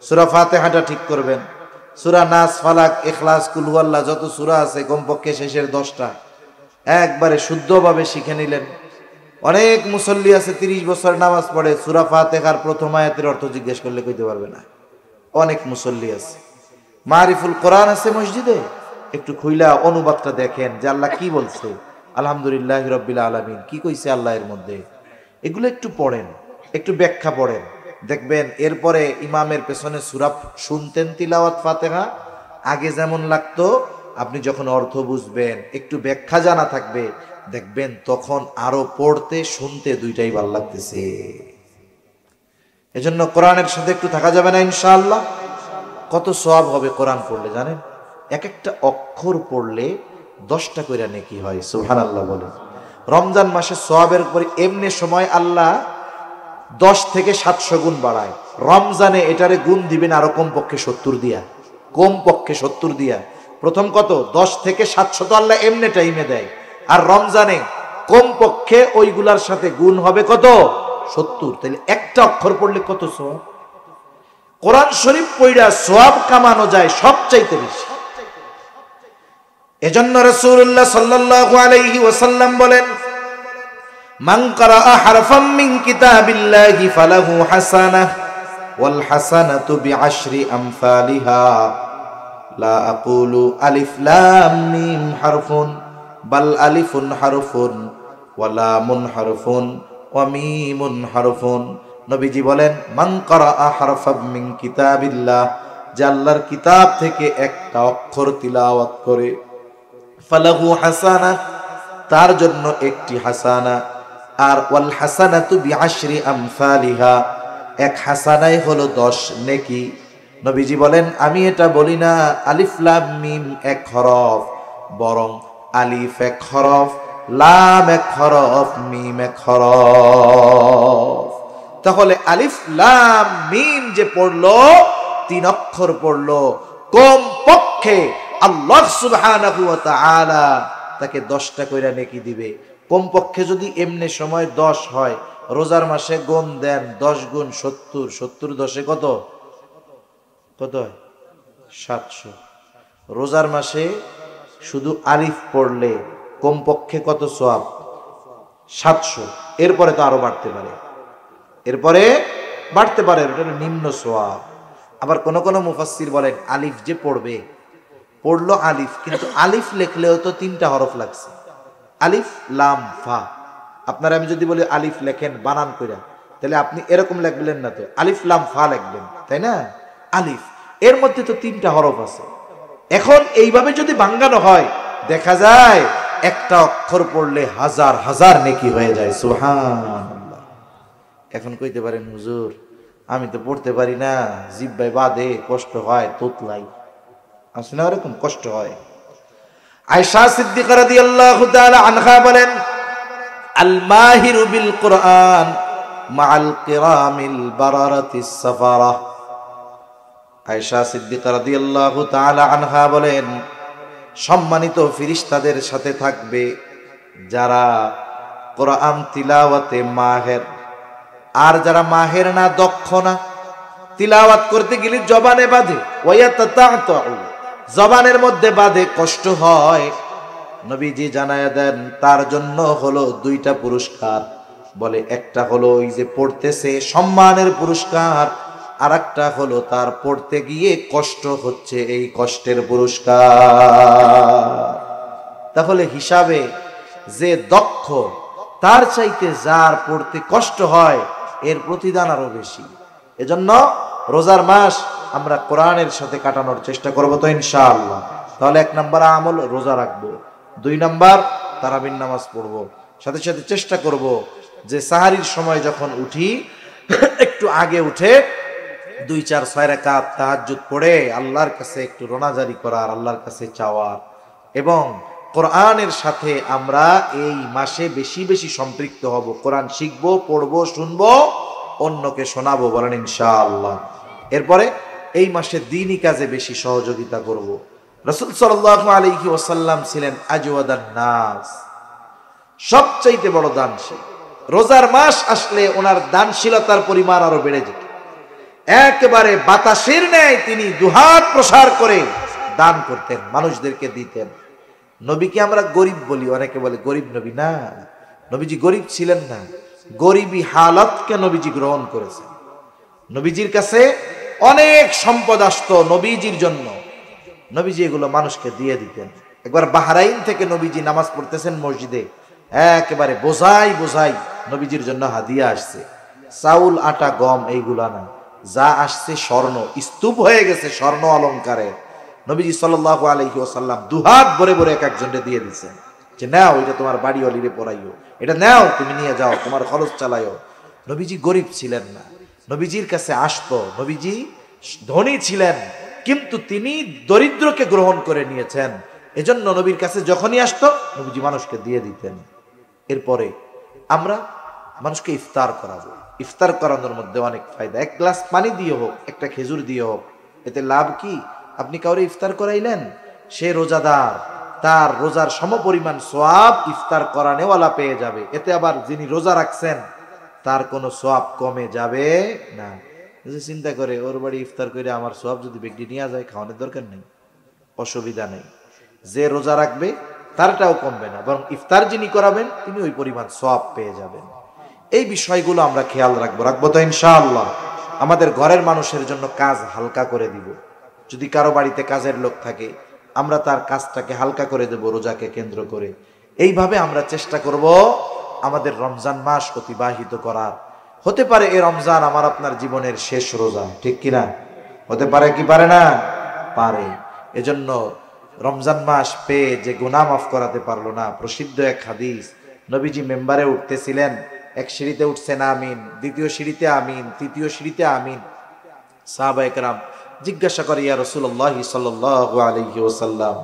সূরা ফাতিহাটা ঠিক করবেন, সূরা নাস, ফালাক, ইখলাস, কুল হুয়াল্লাহ যত সূরা আছে কমপক্ষে শেষের 10টা একবারে শুদ্ধভাবে শিখে নিলেন। অনেক মুসল্লি আছে 30 বছর নামাজ পড়ে, সূরা ফাতিহার প্রথম আয়াতের অর্থ জিজ্ঞেস করলে কইতে পারবে না। অনেক মুসল্লি আছে, মারিফুল কোরআন আছে মসজিদে, একটু খুইলা অনুবাদটা দেখেন যে আল্লাহ কি বলছে, আলহামদুলিল্লাহি রাব্বিল আলামিন কি কইছে আল্লাহ এর মধ্যে, এগুলো একটু পড়েন, একটু ব্যাখ্যা পড়েন, দেখবেন এরপরে ইমামের পেছনে সূরা শুনতেন তিলাওয়াত ফাতিহা, আগে যেমন লাগতো, আপনি যখন অর্থ বুঝবেন, একটু ব্যাখ্যা জানা থাকবে, দেখবেন তখন আরো পড়তে শুনতে দুইটাই ভালো লাগতেছে। এজন্য কোরআনের সাথে একটু থাকা যাবে না ইনশাআল্লাহ। কত সওয়াব হবে কোরআন পড়লে জানেন? এক একটা অক্ষর পড়লে 10টা কইরা নেকি হয়। সুবহানাল্লাহ বলেন। রমজান মাসে সওয়াবের উপর এমনি সময় আল্লাহ 10 থেকে 700 গুণ বাড়ায়। রমজানে এটারে গুণ দিবেন আরো কমপক্ষে 70 দিয়া, কমপক্ষে 70 দিয়া। প্রথম কত? 10 থেকে 700 তো আল্লাহ এমনি টাইমে দেয়, আর রমজানে কমপক্ষে ওইগুলার সাথে গুণ হবে কত? 70। তাহলে একটা অক্ষর পড়লে কত সওয়াব? কোরআন শরীফ পড়া সওয়াব কামানো যায় সবচাইতে বেশি। এজন্য রাসূলুল্লাহ সাল্লাল্লাহু আলাইহি ওয়াসাল্লাম বলেন, মান ক্বারাআ হারফাম মিন কিতাবিল্লাহি ফালাহু হাসানাহ ওয়াল হাসানাতু বিআশরি আমসালিহা লা আকুলু আলিফ লাম মিম হারফুন বাল আলিফুন হারফুন ওয়া লামুন হারফুন ওয়া মিমুন হারফুন। নবীজি বলেন, মান ক্বারাআ হারফাম মিন কিতাবিল্লাহ, যে আল্লাহর কিতাব থেকে একটা অক্ষর তিলাওয়াত করে, ফালাহু হাসানাহ, তার জন্য একটি হাসানা, আর ওয়াল হাসানাতু বিআশরি আমসালিহা, এক হাসানাই হলো 10 নেকি। নবীজি বলেন, আমি এটা বলি না আলিফ লাম মিম 1 হরফ, বরং আলিফ 1 হরফ, লাম 1 হরফ, মিম 1 হরফ। তাহলে আলিফ লাম মিম যে পড়লো, 3 অক্ষর পড়লো, কম পক্ষে আল্লাহ সুবহানাহু ওয়া তাআলা তাকে 10টা কইরা নেকি দিবে। কমপক্ষে যদি এমনি সময় 10 হয়, রোজার মাসে গুণ দেন 10 গুণ 70, 70 10 কত? কত হয়? 700। রোজার মাসে শুধু আলিফ পড়লে কমপক্ষে কত সওয়াব? 700। এরপরে তো আরো বাড়তে পারে, এরপরে বাড়তে পারে, এটা নিম্ন সওয়াব। আবার কোন কোন মুফাসসির বলেন, আলিফ যে পড়বে, পড়লো আলিফ, কিন্তু আলিফ লেখলেও তো 3টা হরফ লাগছে, আলিফ লাম ফা। আপনারা আমি যদি বলি আলিফ লেখেন বানান কইরা, তাহলে আপনি এরকম লিখবেন না, তো আলিফ লাম ফা লিখবেন, তাই না? আলিফ এর মধ্যে তো 3টা হরফ আছে। এখন এইভাবে যদি ভাঙানো হয়, দেখা যায় একটা অক্ষর পড়লে হাজার হাজার নেকি হয়ে যায়। সুবহানাল্লাহ। এখন কইতে পারেন, হুজুর আমি তো পড়তে পারি না, জিহ্বায় বাদে, কষ্ট হয়, তোতলাই আছে না, এরকম কষ্ট হয়। আয়েশা সিদ্দিকা রাদিয়াল্লাহু তাআলা আনহা বলেন, আল মাহিরু বিল কুরআন মাআল কিরামিল বারারাতিস সাফারা। আয়েশা সিদ্দিকা রাদিয়াল্লাহু তাআলা আনহা বলেন, সম্মানিত ফেরেশতাদের সাথে থাকবে যারা কোরআন তিলাওয়াতে মাহের। আর যারা মাহের না, দক্ষ না, তিলাওয়াত করতে গেলে জবানে বাঁধে, জবানের মধ্যে বাঁধে, কষ্ট হয়, নবীজি জানায়া দেন তার জন্য হলো দুইটা পুরস্কার। বলে একটা হলো ওই যে পড়তেছে সম্মানের পুরস্কার, আর একটা হলো তার পড়তে গিয়ে কষ্ট হচ্ছে, এই কষ্টের পুরস্কার। তাহলে হিসাবে যে দক্ষ তার চাইতে যার পড়তে কষ্ট হয় এর প্রতিদান আরো বেশি। এজন্য রোজার মাস আমরা কোরআনের সাথে কাটানোর চেষ্টা করব তো ইনশাআল্লাহ। তাহলে 1 নাম্বার আমল রোজা রাখবো, 2 নাম্বার তারাবির নামাজ পড়বো, সাথে সাথে চেষ্টা করব যে সাহারির সময় যখন উঠি একটু আগে উঠে 2-4-6 রাকাত তাহাজ্জুদ পড়ে আল্লাহর কাছে একটু রোনাজারি করার, আল্লাহর কাছে চাওয়ার, এবং কোরআনের সাথে আমরা এই মাসে বেশি বেশি সম্পৃক্ত হব। কোরআন শিখবো, পড়বো, শুনবো, অন্যকে শোনাবো, বলেন ইনশাআল্লাহ। এরপরে এই মাসে দ্বীনি কাজে বেশি সহযোগিতা করব। রাসূল সাল্লাল্লাহু আলাইহি ওয়াসাল্লাম ছিলেন আজওয়াদান নাস, সবচাইতে বড় দানশীল। রোজার মাস আসলে ওনার দানশীলতার পরিমাণ আরো বেড়ে যেত। একেবারে বাতাসের ন্যায় তিনি দুহাত প্রসার করে দান করতেন, মানুষদেরকে দিতেন। নবীকে আমরা গরিব বলি, অনেকে বলে গরিব নবী, না, নবীজি গরিব ছিলেন না, গরিবী হালতকে নবীজি গ্রহণ করেছেন। নবীজির কাছে অনেক সম্পদ আসতো নবীজির জন্য, নবীজি এগুলো মানুষকে দিয়ে দিতেন। একবার বাহরাইন থেকে নবীজি নামাজ পড়তেছেন মসজিদে, একেবারে বোঝাই বোঝাই নবীজির জন্য হাদিয়া আসছে, চাউল, আটা, গম, এইগুলা না, যা আসছে স্বর্ণ, স্তূপ হয়ে গেছে স্বর্ণ অলঙ্কারে। নবীজি সাল্লাল্লাহু আলাইহি ওয়াসাল্লাম দুহাত ভরে ভরে এক একজনকে দিয়ে দিচ্ছেন যে নাও, এটা তোমার বাড়ি অলিরে পড়াইও, এটা নাও, তুমি নিয়ে যাও, তোমার খরচ চালাইও। নবীজি গরিব ছিলেন না, নবীজির কাছে আসতো, নবীজি ধনী ছিলেন কিন্তু তিনি দরিদ্রকে গ্রহণ করে নিয়েছেন। এজন্য নবীর কাছে যখনই আসতো নবীজি মানুষকে দিয়ে দিতেন। এরপরে আমরা মানুষকে ইফতার করাবো। ইফতার করানোর মধ্যে অনেক ফায়দা। 1 গ্লাস পানি দিয়ে হোক, একটা খেজুর দিয়ে হোক, এতে লাভ কি? আপনি কাউরে ইফতার করাইলেন, সে রোজাদার, তার রোজার সমপরিমাণ সওয়াব ইফতার করানেওয়ালা পেয়ে যাবে। এতে আবার যিনি রোজা রাখছেন তার কোনো সওয়াব কমে যাবে না। চিন্তা করে ওর বাড়ি ইফতার করে আমার সওয়াব যদি ব্যক্তি নিয়ে যায়, খাওয়ানোর দরকার নেই, অসুবিধা নেই। যে রোজা রাখবে তারটাও কমবে না, বরং ইফতার যিনি করাবেন তিনি ওই পরিমাণ সওয়াব পেয়ে যাবেন। এই বিষয়গুলো আমরা খেয়াল রাখবো তো ইনশাআল্লাহ। আমাদের ঘরের মানুষের জন্য কাজ হালকা করে দিব। যদি কারো বাড়িতে কাজের লোক থাকে, আমরা তার কাজটাকে হালকা করে দেব রোজাকে কেন্দ্র করে। এইভাবে আমরা চেষ্টা করব আমাদের রমজান মাস অতিবাহিত করার। হতে পারে এই রমজান আমার আপনার জীবনের শেষ রোজা, ঠিক কিনা? হতে পারে কি পারে না? পারে। এজন্য রমজান মাস পেয়ে যে গুনাহ মাফ করাতে পারলো না, প্রসিদ্ধ এক হাদিস, নবীজি মেম্বারে উঠতেছিলেন, এক সিঁড়িতে উঠছেন আমিন, দ্বিতীয় সিঁড়িতে আমিন, তৃতীয় সিঁড়িতে আমিন। সাহাবায়ে কেরাম জিজ্ঞাসা করে, ইয়া রাসূলুল্লাহ সাল্লাল্লাহু আলাইহি ওয়াসাল্লাম,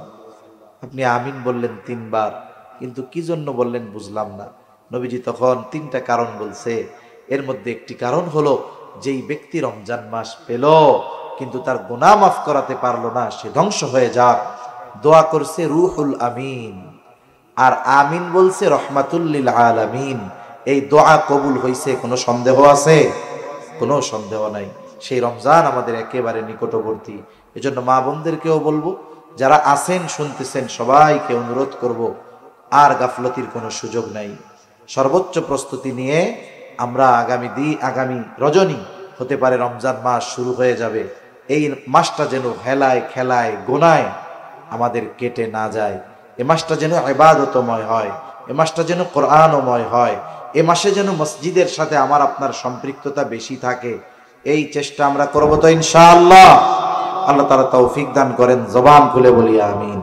আপনি আমিন বললেন 3 বার, কিন্তু কি জন্য বললেন বুঝলাম না। নবীজি তখন 3টা কারণ বলছে। এর মধ্যে একটি কারণ হলো, যেই ব্যক্তি রমজান মাস পেল কিন্তু তার গুনাহ মাফ করাতে পারলো না, সে ধ্বংস হয়ে যাক। দোয়া করছে রুহুল আমিন, আর আমিন বলছে রহমাতুল লিল আলামিন। এই দোয়া কবুল হইছে, কোনো সন্দেহ আছে? কোনো সন্দেহ নাই। সেই রমজান আমাদের একেবারে নিকটবর্তী। এজন্য মা বোনদেরকেও বলবো, যারা আছেন শুনতেছেন, সবাইকে অনুরোধ করব, আর গাফলতির কোনো সুযোগ নাই। সর্বোচ্চ প্রস্তুতি নিয়ে আমরা আগামী রজনী হতে পারে রমজান মাস শুরু হয়ে যাবে। এই মাসটা যেন হেলায় খেলায় গোনায় আমাদের কেটে না যায়। এ মাসটা যেন ইবাদতময় হয়, এ মাসটা যেন কোরআনময় হয়, এ মাসে যেন মসজিদের সাথে আমার আপনার সম্পৃক্ততা বেশি থাকে। এই চেষ্টা আমরা করব তো ইনশাআল্লাহ। আল্লাহ তাআলা তৌফিক দান করেন। জবান খুলে বলি আমিন।